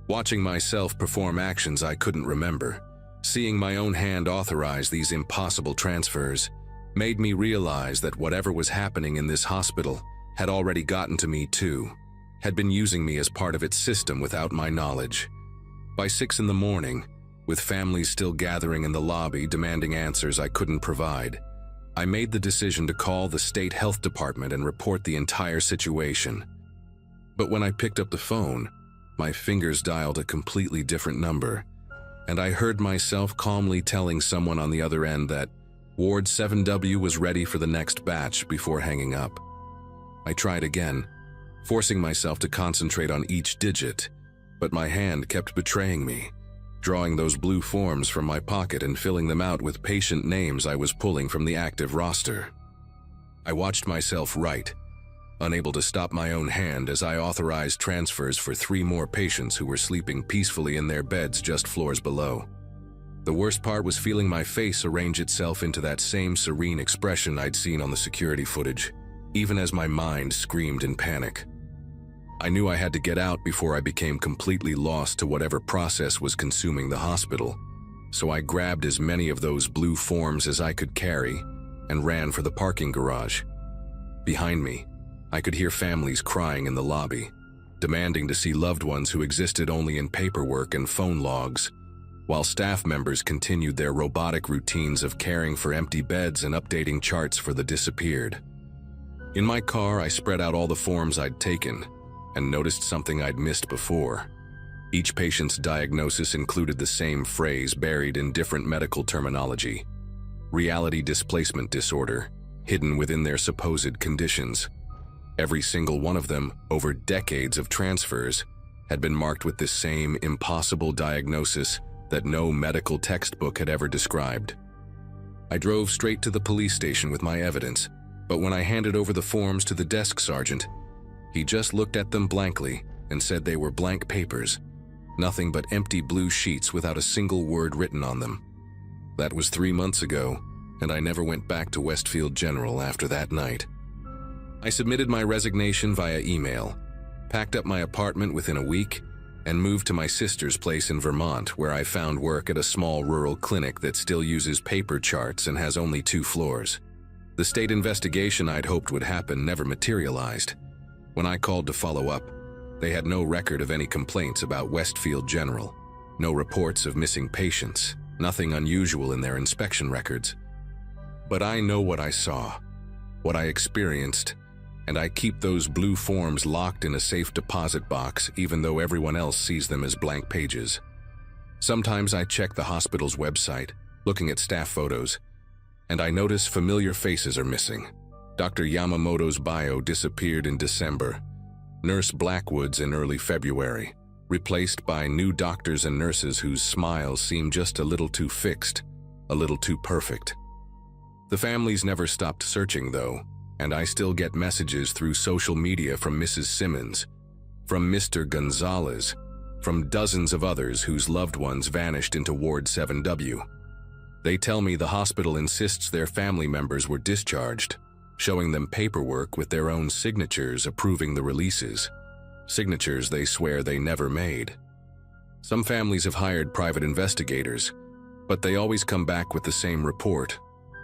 Watching myself perform actions I couldn't remember, seeing my own hand authorize these impossible transfers, made me realize that whatever was happening in this hospital had already gotten to me too, had been using me as part of its system without my knowledge. By 6 in the morning, with families still gathering in the lobby demanding answers I couldn't provide, I made the decision to call the state health department and report the entire situation. But when I picked up the phone, my fingers dialed a completely different number, and I heard myself calmly telling someone on the other end that Ward 7W was ready for the next batch before hanging up. I tried again, forcing myself to concentrate on each digit, but my hand kept betraying me, drawing those blue forms from my pocket and filling them out with patient names I was pulling from the active roster. I watched myself write, unable to stop my own hand as I authorized transfers for 3 more patients who were sleeping peacefully in their beds just floors below. The worst part was feeling my face arrange itself into that same serene expression I'd seen on the security footage, even as my mind screamed in panic. I knew I had to get out before I became completely lost to whatever process was consuming the hospital, so I grabbed as many of those blue forms as I could carry and ran for the parking garage. Behind me, I could hear families crying in the lobby, demanding to see loved ones who existed only in paperwork and phone logs, while staff members continued their robotic routines of caring for empty beds and updating charts for the disappeared. In my car, I spread out all the forms I'd taken and noticed something I'd missed before. Each patient's diagnosis included the same phrase buried in different medical terminology: reality displacement disorder, hidden within their supposed conditions. Every single one of them, over decades of transfers, had been marked with this same impossible diagnosis that no medical textbook had ever described. I drove straight to the police station with my evidence, but when I handed over the forms to the desk sergeant, he just looked at them blankly and said they were blank papers, nothing but empty blue sheets without a single word written on them. That was 3 months ago, and I never went back to Westfield General after that night. I submitted my resignation via email, packed up my apartment within a week, and moved to my sister's place in Vermont, where I found work at a small rural clinic that still uses paper charts and has only 2 floors. The state investigation I'd hoped would happen never materialized. When I called to follow up, they had no record of any complaints about Westfield General, no reports of missing patients, nothing unusual in their inspection records. But I know what I saw, what I experienced, and I keep those blue forms locked in a safe deposit box even though everyone else sees them as blank pages. Sometimes I check the hospital's website, looking at staff photos, and I notice familiar faces are missing. Dr. Yamamoto's bio disappeared in December, Nurse Blackwood's in early February, replaced by new doctors and nurses whose smiles seem just a little too fixed, a little too perfect. The families never stopped searching, though, and I still get messages through social media from Mrs. Simmons, from Mr. Gonzalez, from dozens of others whose loved ones vanished into Ward 7W. They tell me the hospital insists their family members were discharged, showing them paperwork with their own signatures approving the releases, signatures they swear they never made. Some families have hired private investigators, but they always come back with the same report.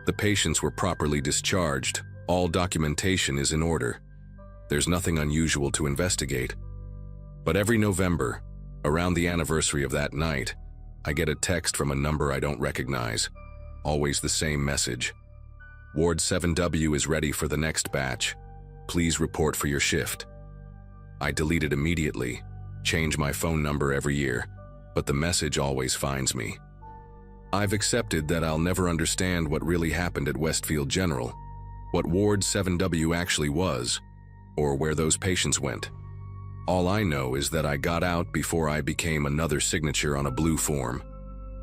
The patients were properly discharged, all documentation is in order. There's nothing unusual to investigate. But every November, around the anniversary of that night, I get a text from a number I don't recognize, always the same message. Ward 7W is ready for the next batch. Please report for your shift. I delete it immediately, change my phone number every year, but the message always finds me. I've accepted that I'll never understand what really happened at Westfield General, what Ward 7W actually was, or where those patients went. All I know is that I got out before I became another signature on a blue form,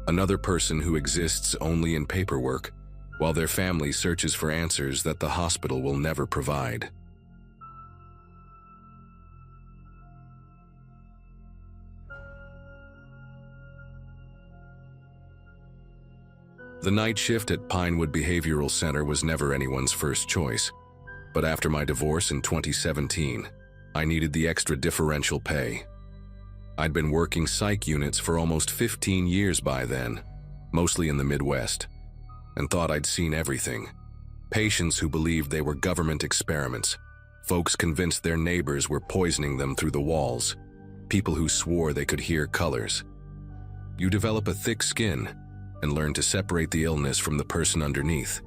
another person who exists only in paperwork, while their family searches for answers that the hospital will never provide. The night shift at Pinewood Behavioral Center was never anyone's first choice, but after my divorce in 2017, I needed the extra differential pay. I'd been working psych units for almost 15 years by then, mostly in the Midwest, and thought I'd seen everything. Patients who believed they were government experiments, folks convinced their neighbors were poisoning them through the walls, people who swore they could hear colors. You develop a thick skin and learn to separate the illness from the person underneath.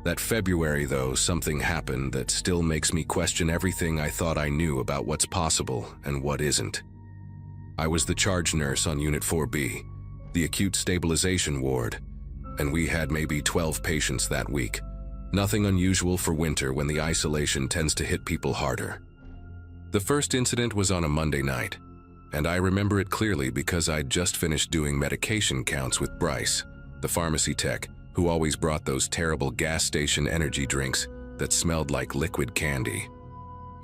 That February, though, something happened that still makes me question everything I thought I knew about what's possible and what isn't. I was the charge nurse on Unit 4B, the acute stabilization ward, and we had maybe 12 patients that week. Nothing unusual for winter when the isolation tends to hit people harder. The first incident was on a Monday night, and I remember it clearly because I'd just finished doing medication counts with Bryce, the pharmacy tech, who always brought those terrible gas station energy drinks that smelled like liquid candy.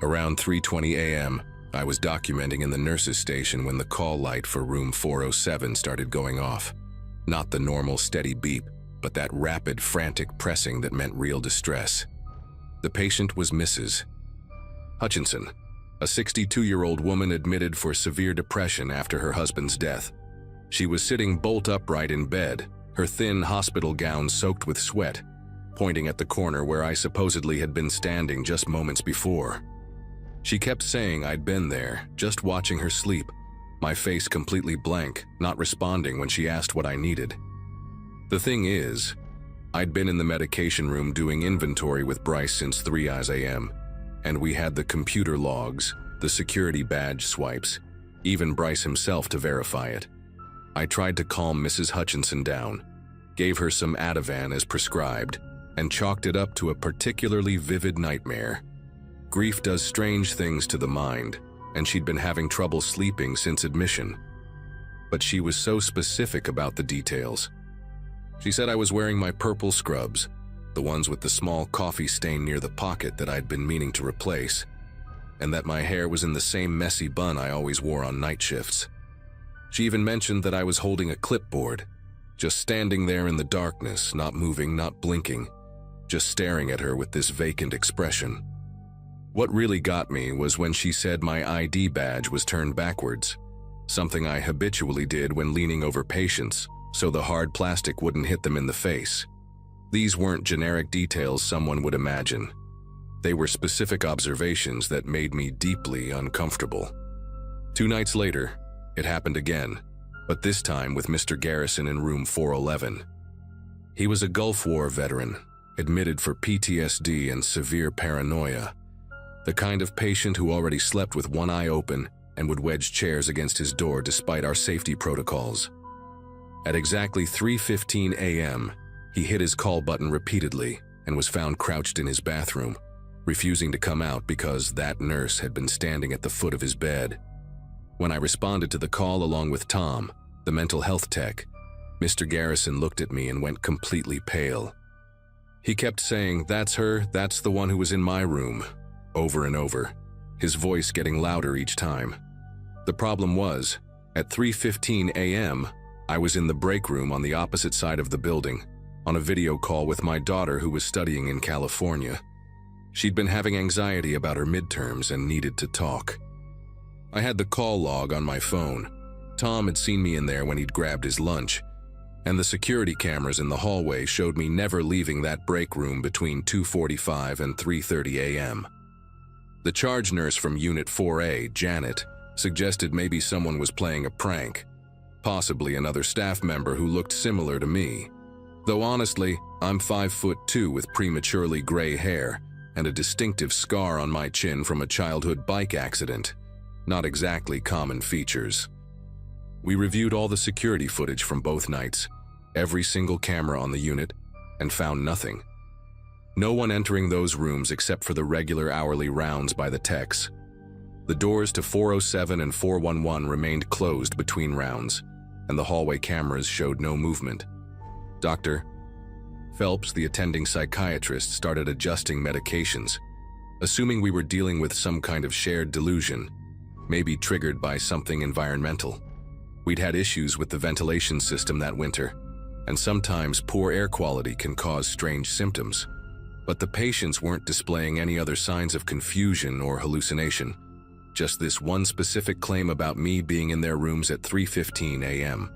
Around 3:20 a.m., I was documenting in the nurse's station when the call light for room 407 started going off. Not the normal steady beep, but that rapid, frantic pressing that meant real distress. The patient was Mrs. Hutchinson, a 62-year-old woman admitted for severe depression after her husband's death. She was sitting bolt upright in bed, her thin hospital gown soaked with sweat, pointing at the corner where I supposedly had been standing just moments before. She kept saying I'd been there, just watching her sleep, my face completely blank, not responding when she asked what I needed. The thing is, I'd been in the medication room doing inventory with Bryce since 3 a.m., and we had the computer logs, the security badge swipes, even Bryce himself to verify it. I tried to calm Mrs. Hutchinson down, gave her some Ativan as prescribed, and chalked it up to a particularly vivid nightmare. Grief does strange things to the mind, and she'd been having trouble sleeping since admission. But she was so specific about the details. She said I was wearing my purple scrubs, the ones with the small coffee stain near the pocket that I'd been meaning to replace, and that my hair was in the same messy bun I always wore on night shifts. She even mentioned that I was holding a clipboard, just standing there in the darkness, not moving, not blinking, just staring at her with this vacant expression. What really got me was when she said my ID badge was turned backwards, something I habitually did when leaning over patients, so the hard plastic wouldn't hit them in the face. These weren't generic details someone would imagine. They were specific observations that made me deeply uncomfortable. 2 nights later, it happened again, but this time with Mr. Garrison in room 411. He was a Gulf War veteran, admitted for PTSD and severe paranoia, the kind of patient who already slept with one eye open and would wedge chairs against his door despite our safety protocols. At exactly 3:15 a.m., he hit his call button repeatedly and was found crouched in his bathroom, refusing to come out because that nurse had been standing at the foot of his bed. When I responded to the call along with Tom, the mental health tech, Mr. Garrison looked at me and went completely pale. He kept saying, "That's her, that's the one who was in my room," over and over, his voice getting louder each time. The problem was, at 3:15 a.m., I was in the break room on the opposite side of the building, on a video call with my daughter who was studying in California. She'd been having anxiety about her midterms and needed to talk. I had the call log on my phone. Tom had seen me in there when he'd grabbed his lunch, and the security cameras in the hallway showed me never leaving that break room between 2:45 and 3:30 a.m. The charge nurse from Unit 4A, Janet, suggested maybe someone was playing a prank, possibly another staff member who looked similar to me. Though honestly, I'm 5'2" with prematurely gray hair and a distinctive scar on my chin from a childhood bike accident. Not exactly common features. We reviewed all the security footage from both nights, every single camera on the unit, and found nothing. No one entering those rooms except for the regular hourly rounds by the techs. The doors to 407 and 411 remained closed between rounds, and the hallway cameras showed no movement. Dr. Phelps, the attending psychiatrist, started adjusting medications, assuming we were dealing with some kind of shared delusion, maybe triggered by something environmental. We'd had issues with the ventilation system that winter, and sometimes poor air quality can cause strange symptoms. But the patients weren't displaying any other signs of confusion or hallucination, just this one specific claim about me being in their rooms at 3:15 a.m.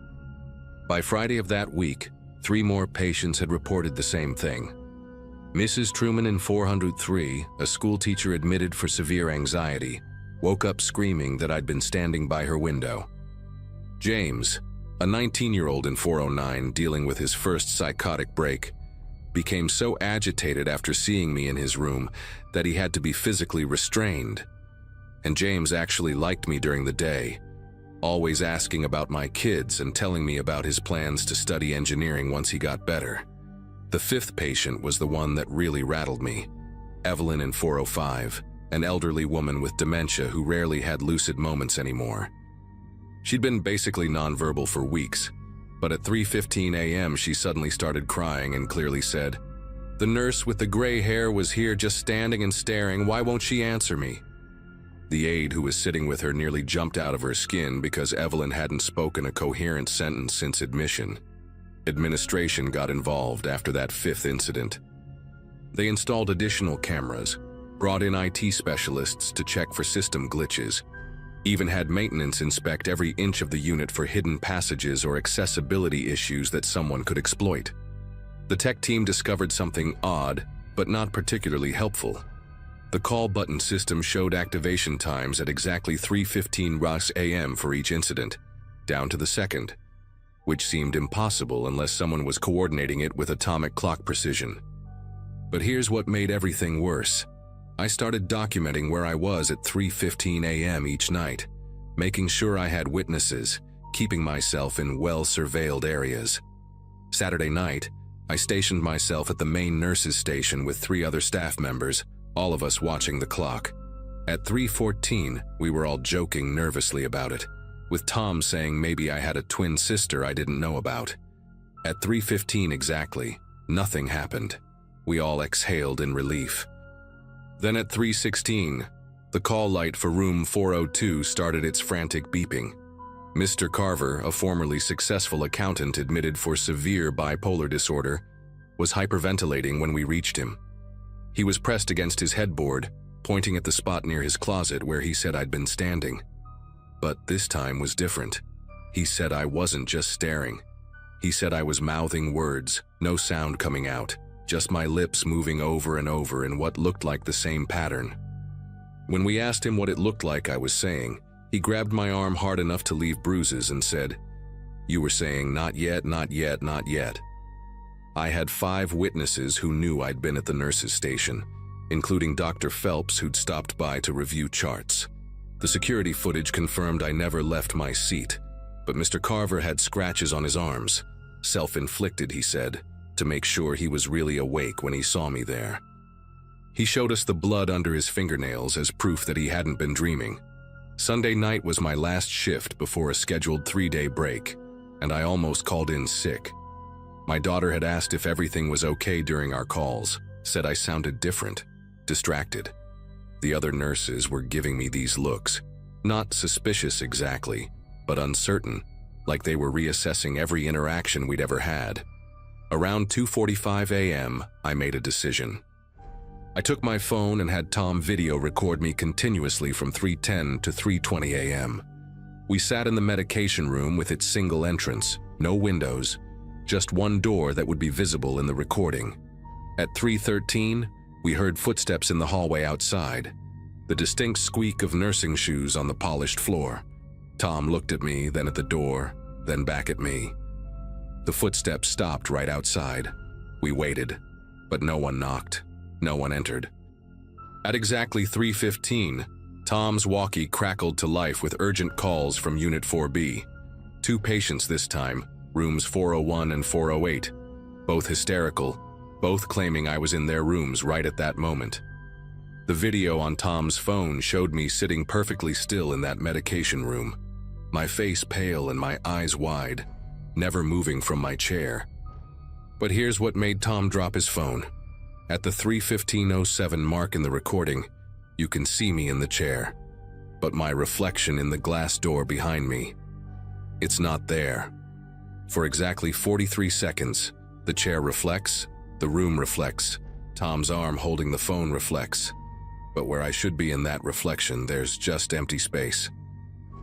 By Friday of that week, 3 more patients had reported the same thing. Mrs. Truman in 403, a schoolteacher admitted for severe anxiety, woke up screaming that I'd been standing by her window. James, a 19-year-old in 409 dealing with his first psychotic break, became so agitated after seeing me in his room that he had to be physically restrained. And James actually liked me during the day, always asking about my kids and telling me about his plans to study engineering once he got better. The 5th patient was the one that really rattled me. Evelyn in 405, an elderly woman with dementia who rarely had lucid moments anymore. She'd been basically nonverbal for weeks, but at 3:15 a.m. she suddenly started crying and clearly said, "The nurse with the gray hair was here just standing and staring. Why won't she answer me?" The aide who was sitting with her nearly jumped out of her skin because Evelyn hadn't spoken a coherent sentence since admission. Administration got involved after that 5th incident. They installed additional cameras, brought in IT specialists to check for system glitches, even had maintenance inspect every inch of the unit for hidden passages or accessibility issues that someone could exploit. The tech team discovered something odd, but not particularly helpful. The call button system showed activation times at exactly 3:15 a.m. for each incident, down to the second, which seemed impossible unless someone was coordinating it with atomic clock precision. But here's what made everything worse. I started documenting where I was at 3:15 a.m. each night, making sure I had witnesses, keeping myself in well-surveilled areas. Saturday night, I stationed myself at the main nurses' station with 3 other staff members, all of us watching the clock. At 3:14, we were all joking nervously about it, with Tom saying maybe I had a twin sister I didn't know about. At 3:15 exactly, nothing happened. We all exhaled in relief. Then at 3:16, the call light for room 402 started its frantic beeping. Mr. Carver, a formerly successful accountant admitted for severe bipolar disorder, was hyperventilating when we reached him. He was pressed against his headboard, pointing at the spot near his closet where he said I'd been standing. But this time was different. He said I wasn't just staring. He said I was mouthing words, no sound coming out, just my lips moving over and over in what looked like the same pattern. When we asked him what it looked like I was saying, he grabbed my arm hard enough to leave bruises and said, "You were saying not yet, not yet, not yet." I had 5 witnesses who knew I'd been at the nurses' station, including Dr. Phelps, who'd stopped by to review charts. The security footage confirmed I never left my seat, but Mr. Carver had scratches on his arms, self-inflicted, he said, to make sure he was really awake when he saw me there. He showed us the blood under his fingernails as proof that he hadn't been dreaming. Sunday night was my last shift before a scheduled 3-day break, and I almost called in sick. My daughter had asked if everything was okay during our calls, said I sounded different, distracted. The other nurses were giving me these looks, not suspicious exactly, but uncertain, like they were reassessing every interaction we'd ever had. Around 2:45 a.m., I made a decision. I took my phone and had Tom video record me continuously from 3:10 to 3:20 a.m. We sat in the medication room with its single entrance, no windows, just one door that would be visible in the recording. At 3:13, we heard footsteps in the hallway outside, the distinct squeak of nursing shoes on the polished floor. Tom looked at me, then at the door, then back at me. The footsteps stopped right outside. We waited, but no one knocked. No one entered. At exactly 3:15, Tom's walkie crackled to life with urgent calls from Unit 4B. 2 patients this time, rooms 401 and 408, both hysterical, both claiming I was in their rooms right at that moment. The video on Tom's phone showed me sitting perfectly still in that medication room, my face pale and my eyes wide, never moving from my chair. But here's what made Tom drop his phone. At the 3:15:07 mark in the recording, you can see me in the chair, but my reflection in the glass door behind me, it's not there. For exactly 43 seconds, the chair reflects, the room reflects, Tom's arm holding the phone reflects. But where I should be in that reflection, there's just empty space.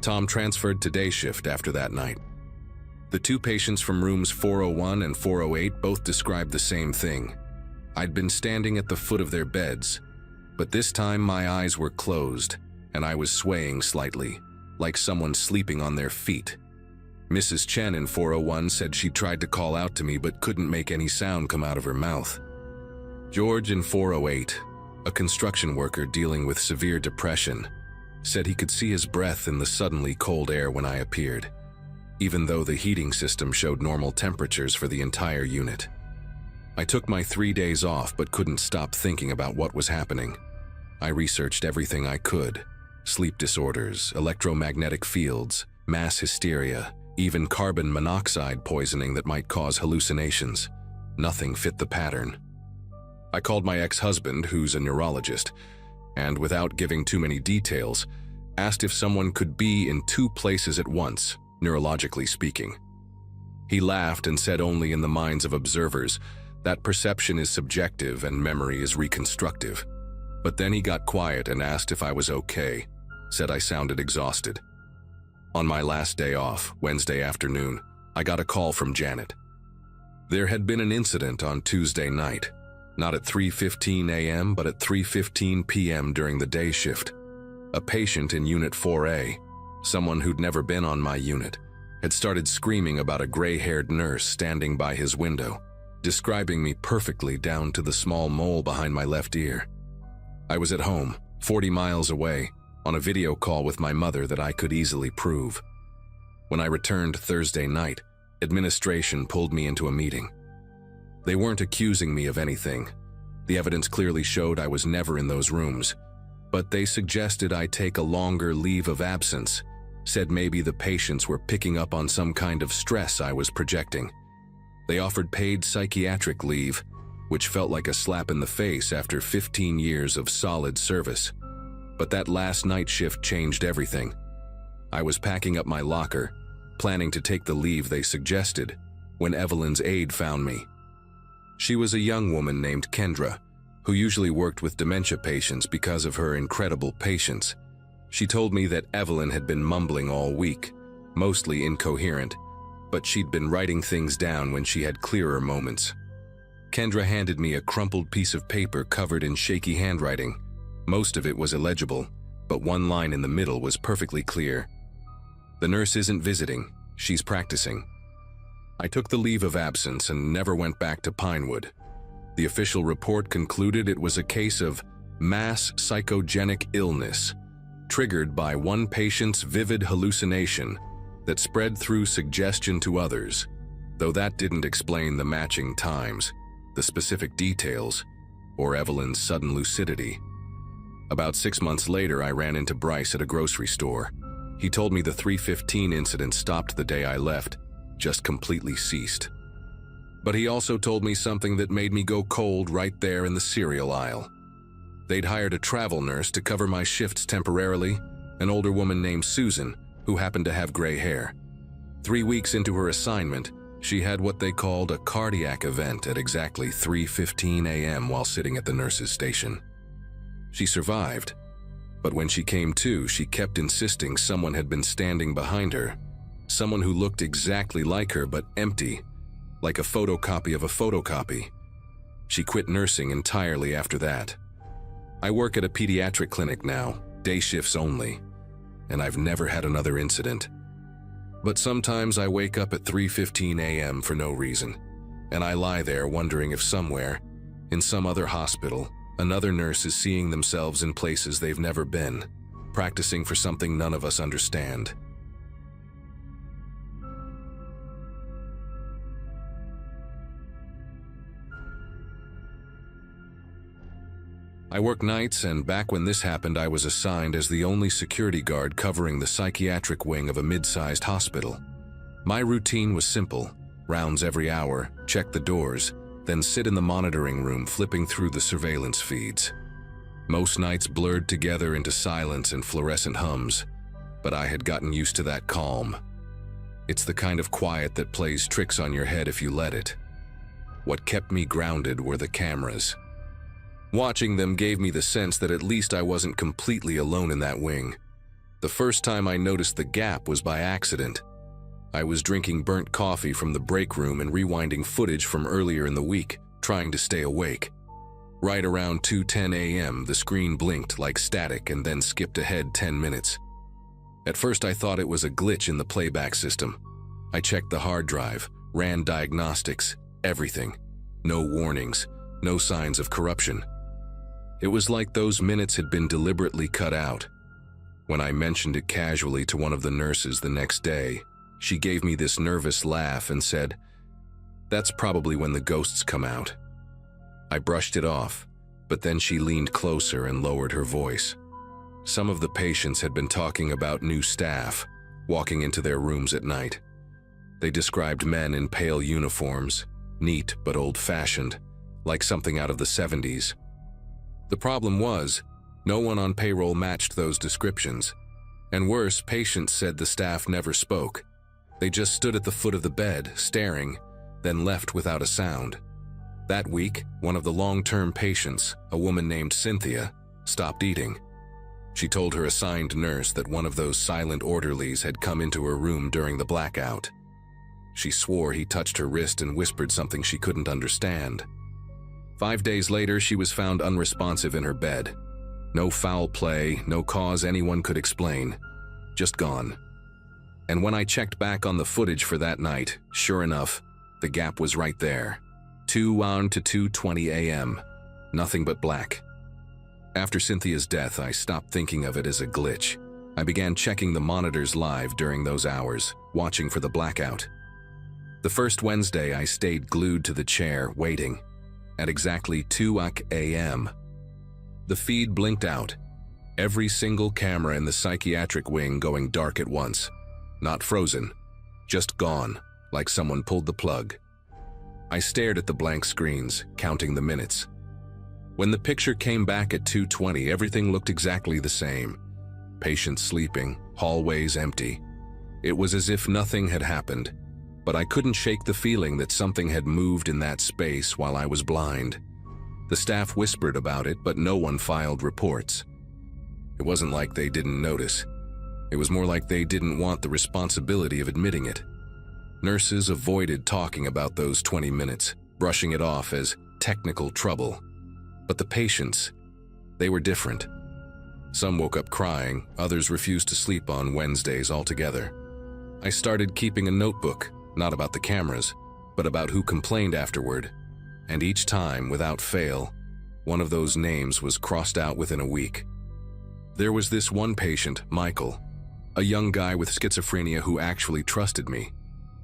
Tom transferred to day shift after that night. The 2 patients from rooms 401 and 408 both described the same thing. I'd been standing at the foot of their beds, but this time my eyes were closed and I was swaying slightly, like someone sleeping on their feet. Mrs. Chen in 401 said she tried to call out to me but couldn't make any sound come out of her mouth. George in 408, a construction worker dealing with severe depression, said he could see his breath in the suddenly cold air when I appeared, even though the heating system showed normal temperatures for the entire unit. I took my 3 days off but couldn't stop thinking about what was happening. I researched everything I could: sleep disorders, electromagnetic fields, mass hysteria, even carbon monoxide poisoning that might cause hallucinations. Nothing fit the pattern. I called my ex-husband, who's a neurologist, and without giving too many details, asked if someone could be in 2 places at once, neurologically speaking. He laughed and said only in the minds of observers, that perception is subjective and memory is reconstructive. But then he got quiet and asked if I was okay, said I sounded exhausted. On my last day off, Wednesday afternoon, I got a call from Janet. There had been an incident on Tuesday night, not at 3:15 a.m. but at 3:15 p.m. during the day shift. A patient in Unit 4A, someone who'd never been on my unit, had started screaming about a gray-haired nurse standing by his window, describing me perfectly down to the small mole behind my left ear. I was at home, 40 miles away, on a video call with my mother that I could easily prove. When I returned Thursday night, administration pulled me into a meeting. They weren't accusing me of anything. The evidence clearly showed I was never in those rooms, but they suggested I take a longer leave of absence, said maybe the patients were picking up on some kind of stress I was projecting. They offered paid psychiatric leave, which felt like a slap in the face after 15 years of solid service. But that last night shift changed everything. I was packing up my locker, planning to take the leave they suggested, when Evelyn's aide found me. She was a young woman named Kendra, who usually worked with dementia patients because of her incredible patience. She told me that Evelyn had been mumbling all week, mostly incoherent, but she'd been writing things down when she had clearer moments. Kendra handed me a crumpled piece of paper covered in shaky handwriting. Most of it was illegible, but one line in the middle was perfectly clear. "The nurse isn't visiting, she's practicing." I took the leave of absence and never went back to Pinewood. The official report concluded it was a case of mass psychogenic illness, triggered by one patient's vivid hallucination that spread through suggestion to others, though that didn't explain the matching times, the specific details, or Evelyn's sudden lucidity. About 6 months later, I ran into Bryce at a grocery store. He told me the 3:15 incident stopped the day I left, just completely ceased. But he also told me something that made me go cold right there in the cereal aisle. They'd hired a travel nurse to cover my shifts temporarily, an older woman named Susan, who happened to have gray hair. 3 weeks into her assignment, she had what they called a cardiac event at exactly 3:15 a.m. while sitting at the nurse's station. She survived, but when she came to, she kept insisting someone had been standing behind her, someone who looked exactly like her but empty, like a photocopy of a photocopy. She quit nursing entirely after that. I work at a pediatric clinic now, day shifts only, and I've never had another incident. But sometimes I wake up at 3:15 a.m. for no reason, and I lie there wondering if somewhere, in some other hospital, another nurse is seeing themselves in places they've never been, practicing for something none of us understand. I work nights, and back when this happened, I was assigned as the only security guard covering the psychiatric wing of a mid-sized hospital. My routine was simple: rounds every hour, check the doors, then sit in the monitoring room flipping through the surveillance feeds. Most nights blurred together into silence and fluorescent hums, but I had gotten used to that calm. It's the kind of quiet that plays tricks on your head if you let it. What kept me grounded were the cameras. Watching them gave me the sense that at least I wasn't completely alone in that wing. The first time I noticed the gap was by accident. I was drinking burnt coffee from the break room and rewinding footage from earlier in the week, trying to stay awake. Right around 2:10 a.m., the screen blinked like static and then skipped ahead 10 minutes. At first I thought it was a glitch in the playback system. I checked the hard drive, ran diagnostics, everything. No warnings, no signs of corruption. It was like those minutes had been deliberately cut out. When I mentioned it casually to one of the nurses the next day, she gave me this nervous laugh and said, "That's probably when the ghosts come out." I brushed it off, but then she leaned closer and lowered her voice. Some of the patients had been talking about new staff, walking into their rooms at night. They described men in pale uniforms, neat but old-fashioned, like something out of the 70s. The problem was, no one on payroll matched those descriptions. And worse, patients said the staff never spoke. They just stood at the foot of the bed, staring, then left without a sound. That week, one of the long-term patients, a woman named Cynthia, stopped eating. She told her assigned nurse that one of those silent orderlies had come into her room during the blackout. She swore he touched her wrist and whispered something she couldn't understand. 5 days later, she was found unresponsive in her bed. No foul play, no cause anyone could explain. Just gone. And when I checked back on the footage for that night, sure enough, the gap was right there. 2:01 to 2:20 a.m. Nothing but black. After Cynthia's death, I stopped thinking of it as a glitch. I began checking the monitors live during those hours, watching for the blackout. The first Wednesday, I stayed glued to the chair, waiting. At exactly 2 a.m., the feed blinked out. Every single camera in the psychiatric wing going dark at once. Not frozen, just gone, like someone pulled the plug. I stared at the blank screens, counting the minutes. When the picture came back at 2:20, everything looked exactly the same. Patients sleeping, hallways empty. It was as if nothing had happened. But I couldn't shake the feeling that something had moved in that space while I was blind. The staff whispered about it, but no one filed reports. It wasn't like they didn't notice. It was more like they didn't want the responsibility of admitting it. Nurses avoided talking about those 20 minutes, brushing it off as technical trouble. But the patients, they were different. Some woke up crying, others refused to sleep on Wednesdays altogether. I started keeping a notebook, not about the cameras, but about who complained afterward. And each time, without fail, one of those names was crossed out within a week. There was this one patient, Michael, a young guy with schizophrenia who actually trusted me.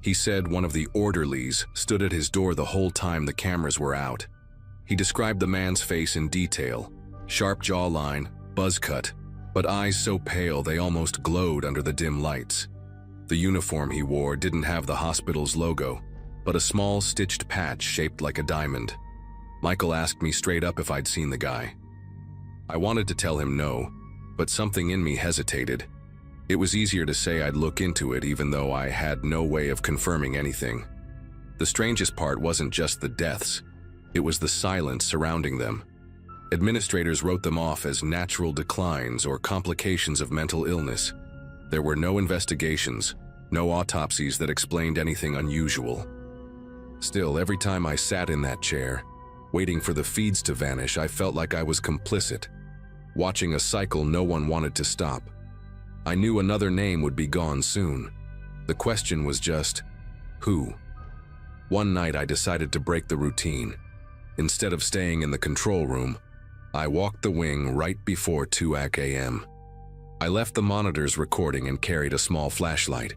He said one of the orderlies stood at his door the whole time the cameras were out. He described the man's face in detail, sharp jawline, buzz cut, but eyes so pale they almost glowed under the dim lights. The uniform he wore didn't have the hospital's logo, but a small stitched patch shaped like a diamond. Michael asked me straight up if I'd seen the guy. I wanted to tell him no, but something in me hesitated. It was easier to say I'd look into it even though I had no way of confirming anything. The strangest part wasn't just the deaths, it was the silence surrounding them. Administrators wrote them off as natural declines or complications of mental illness. There were no investigations, no autopsies that explained anything unusual. Still, every time I sat in that chair, waiting for the feeds to vanish, I felt like I was complicit, watching a cycle no one wanted to stop. I knew another name would be gone soon. The question was just, who? One night I decided to break the routine. Instead of staying in the control room, I walked the wing right before 2 a.m. I left the monitors recording and carried a small flashlight,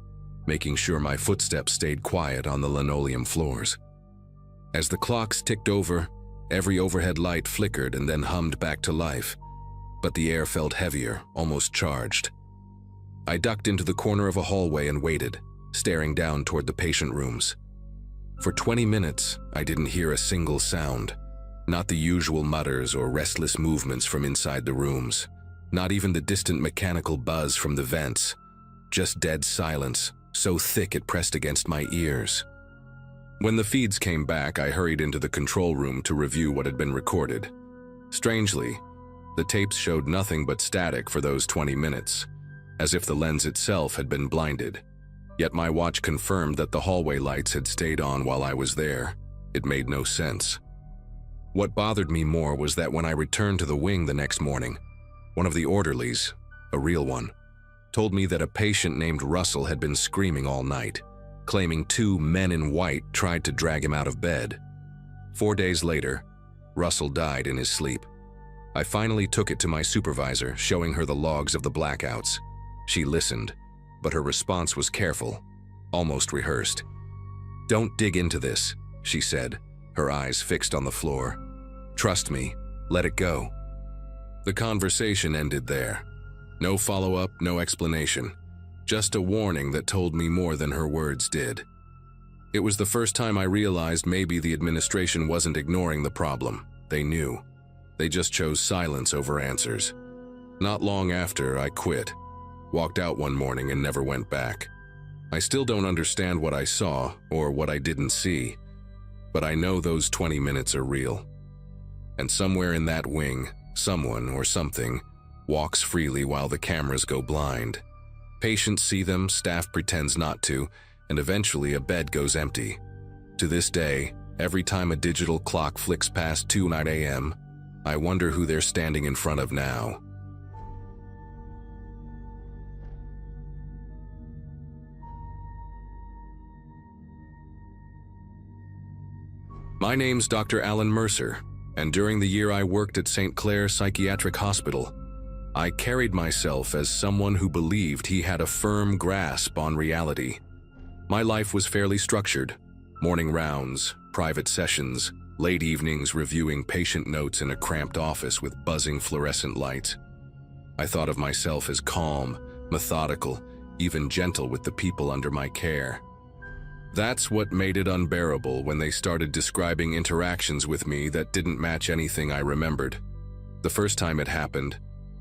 making sure my footsteps stayed quiet on the linoleum floors. As the clocks ticked over, every overhead light flickered and then hummed back to life, but the air felt heavier, almost charged. I ducked into the corner of a hallway and waited, staring down toward the patient rooms. For 20 minutes, I didn't hear a single sound, not the usual mutters or restless movements from inside the rooms, not even the distant mechanical buzz from the vents, just dead silence, so thick it pressed against my ears. When the feeds came back, I hurried into the control room to review what had been recorded. Strangely, the tapes showed nothing but static for those 20 minutes, as if the lens itself had been blinded. Yet my watch confirmed that the hallway lights had stayed on while I was there. It made no sense. What bothered me more was that when I returned to the wing the next morning, one of the orderlies, a real one, told me that a patient named Russell had been screaming all night, claiming 2 men in white tried to drag him out of bed. 4 days later, Russell died in his sleep. I finally took it to my supervisor, showing her the logs of the blackouts. She listened, but her response was careful, almost rehearsed. "Don't dig into this," she said, her eyes fixed on the floor. "Trust me, let it go." The conversation ended there. No follow-up, no explanation. Just a warning that told me more than her words did. It was the first time I realized maybe the administration wasn't ignoring the problem. They knew. They just chose silence over answers. Not long after, I quit. Walked out one morning and never went back. I still don't understand what I saw or what I didn't see, but I know those 20 minutes are real. And somewhere in that wing, someone or something walks freely while the cameras go blind. Patients see them, staff pretends not to, and eventually a bed goes empty. To this day, every time a digital clock flicks past 2 a.m., I wonder who they're standing in front of now. My name's Dr. Alan Mercer, and during the year I worked at St. Clair Psychiatric Hospital, I carried myself as someone who believed he had a firm grasp on reality. My life was fairly structured: morning rounds, private sessions, late evenings reviewing patient notes in a cramped office with buzzing fluorescent lights. I thought of myself as calm, methodical, even gentle with the people under my care. That's what made it unbearable when they started describing interactions with me that didn't match anything I remembered. The first time it happened,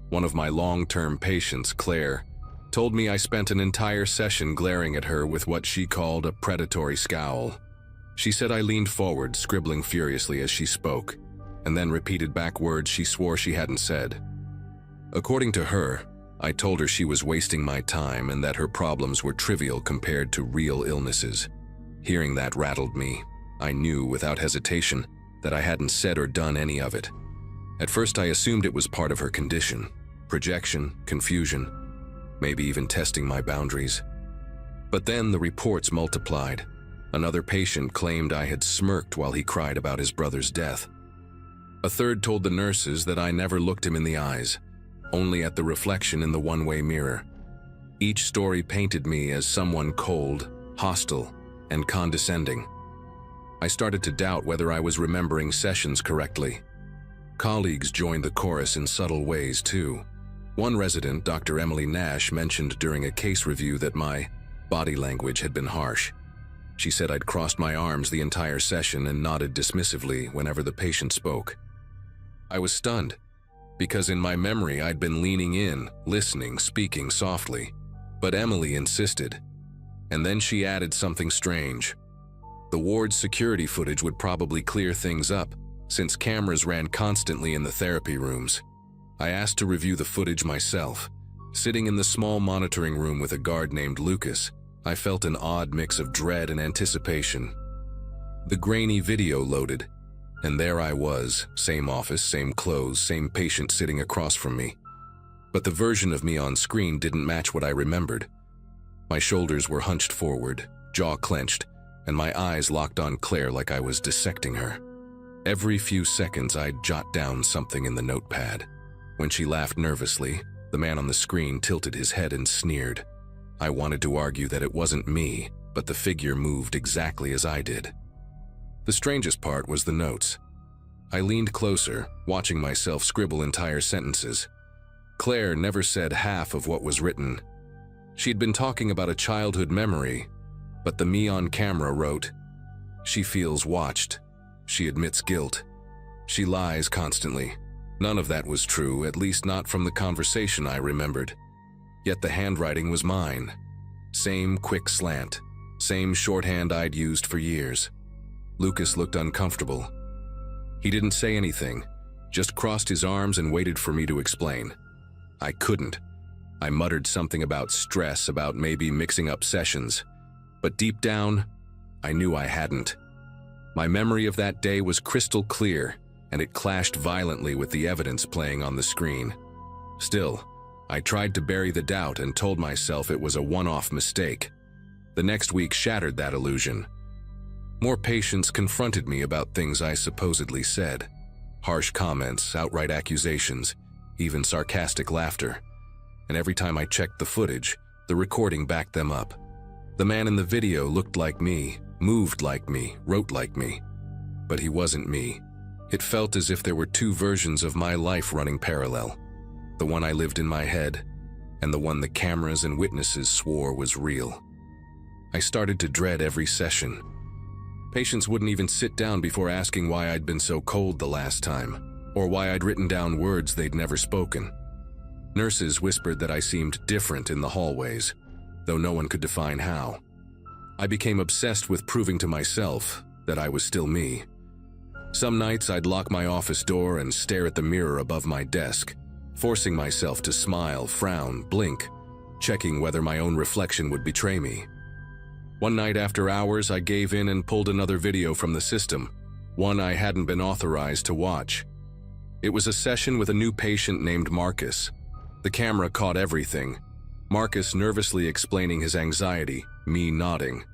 one of my long-term patients, Claire, told me I spent an entire session glaring at her with what she called a predatory scowl. She said I leaned forward, scribbling furiously as she spoke, and then repeated back words she swore she hadn't said. According to her, I told her she was wasting my time and that her problems were trivial compared to real illnesses. Hearing that rattled me. I knew without hesitation that I hadn't said or done any of it. At first I assumed it was part of her condition, projection, confusion, maybe even testing my boundaries. But then the reports multiplied. Another patient claimed I had smirked while he cried about his brother's death. A third told the nurses that I never looked him in the eyes, only at the reflection in the one-way mirror. Each story painted me as someone cold, hostile, and condescending. I started to doubt whether I was remembering sessions correctly. Colleagues joined the chorus in subtle ways too. One resident, Dr. Emily Nash, mentioned during a case review that my body language had been harsh. She said I'd crossed my arms the entire session and nodded dismissively whenever the patient spoke. I was stunned, because in my memory I'd been leaning in, listening, speaking softly. But Emily insisted. And then she added something strange. The ward's security footage would probably clear things up, since cameras ran constantly in the therapy rooms. I asked to review the footage myself. Sitting in the small monitoring room with a guard named Lucas, I felt an odd mix of dread and anticipation. The grainy video loaded, and there I was, same office, same clothes, same patient sitting across from me. But the version of me on screen didn't match what I remembered. My shoulders were hunched forward, jaw clenched, and my eyes locked on Claire like I was dissecting her. Every few seconds I'd jot down something in the notepad. When she laughed nervously, the man on the screen tilted his head and sneered. I wanted to argue that it wasn't me, but the figure moved exactly as I did. The strangest part was the notes. I leaned closer, watching myself scribble entire sentences. Claire never said half of what was written. She'd been talking about a childhood memory, but the me on camera wrote, "She feels watched. She admits guilt. She lies constantly." None of that was true, at least not from the conversation I remembered. Yet the handwriting was mine. Same quick slant, same shorthand I'd used for years. Lucas looked uncomfortable. He didn't say anything, just crossed his arms and waited for me to explain. I couldn't. I muttered something about stress, about maybe mixing up sessions. But deep down, I knew I hadn't. My memory of that day was crystal clear, and it clashed violently with the evidence playing on the screen. Still, I tried to bury the doubt and told myself it was a one-off mistake. The next week shattered that illusion. More patients confronted me about things I supposedly said. Harsh comments, outright accusations, even sarcastic laughter. And every time I checked the footage, the recording backed them up. The man in the video looked like me, moved like me, wrote like me. But he wasn't me. It felt as if there were two versions of my life running parallel. The one I lived in my head, and the one the cameras and witnesses swore was real. I started to dread every session. Patients wouldn't even sit down before asking why I'd been so cold the last time, or why I'd written down words they'd never spoken. Nurses whispered that I seemed different in the hallways, though no one could define how. I became obsessed with proving to myself that I was still me. Some nights I'd lock my office door and stare at the mirror above my desk, forcing myself to smile, frown, blink, checking whether my own reflection would betray me. One night after hours, I gave in and pulled another video from the system, one I hadn't been authorized to watch. It was a session with a new patient named Marcus. The camera caught everything. Marcus nervously explaining his anxiety, me nodding.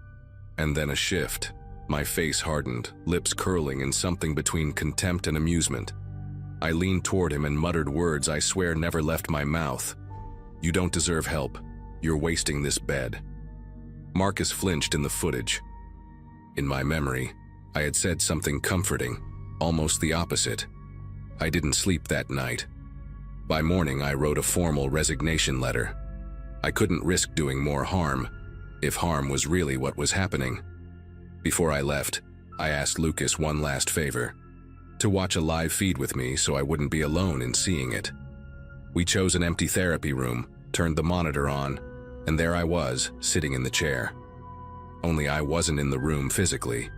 And then a shift. My face hardened, lips curling in something between contempt and amusement. I leaned toward him and muttered words I swear never left my mouth. "You don't deserve help. You're wasting this bed." Marcus flinched in the footage. In my memory, I had said something comforting, almost the opposite. I didn't sleep that night. By morning, I wrote a formal resignation letter. I couldn't risk doing more harm, if harm was really what was happening. Before I left, I asked Lucas one last favor, to watch a live feed with me so I wouldn't be alone in seeing it. We chose an empty therapy room, turned the monitor on, and there I was, sitting in the chair. Only I wasn't in the room physically.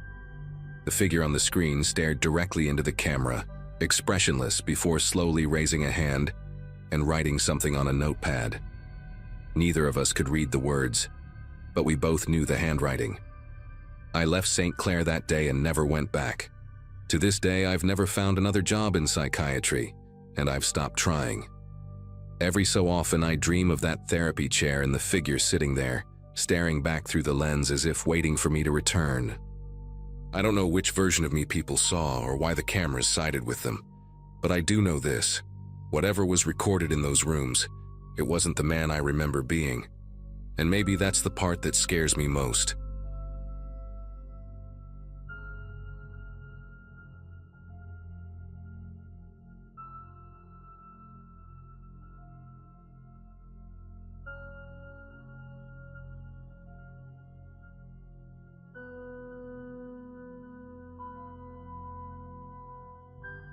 The figure on the screen stared directly into the camera, expressionless before slowly raising a hand and writing something on a notepad. Neither of us could read the words, but we both knew the handwriting. I left St. Clair that day and never went back. To this day, I've never found another job in psychiatry, and I've stopped trying. Every so often, I dream of that therapy chair and the figure sitting there, staring back through the lens as if waiting for me to return. I don't know which version of me people saw or why the cameras sided with them, but I do know this. Whatever was recorded in those rooms, it wasn't the man I remember being. And maybe that's the part that scares me most.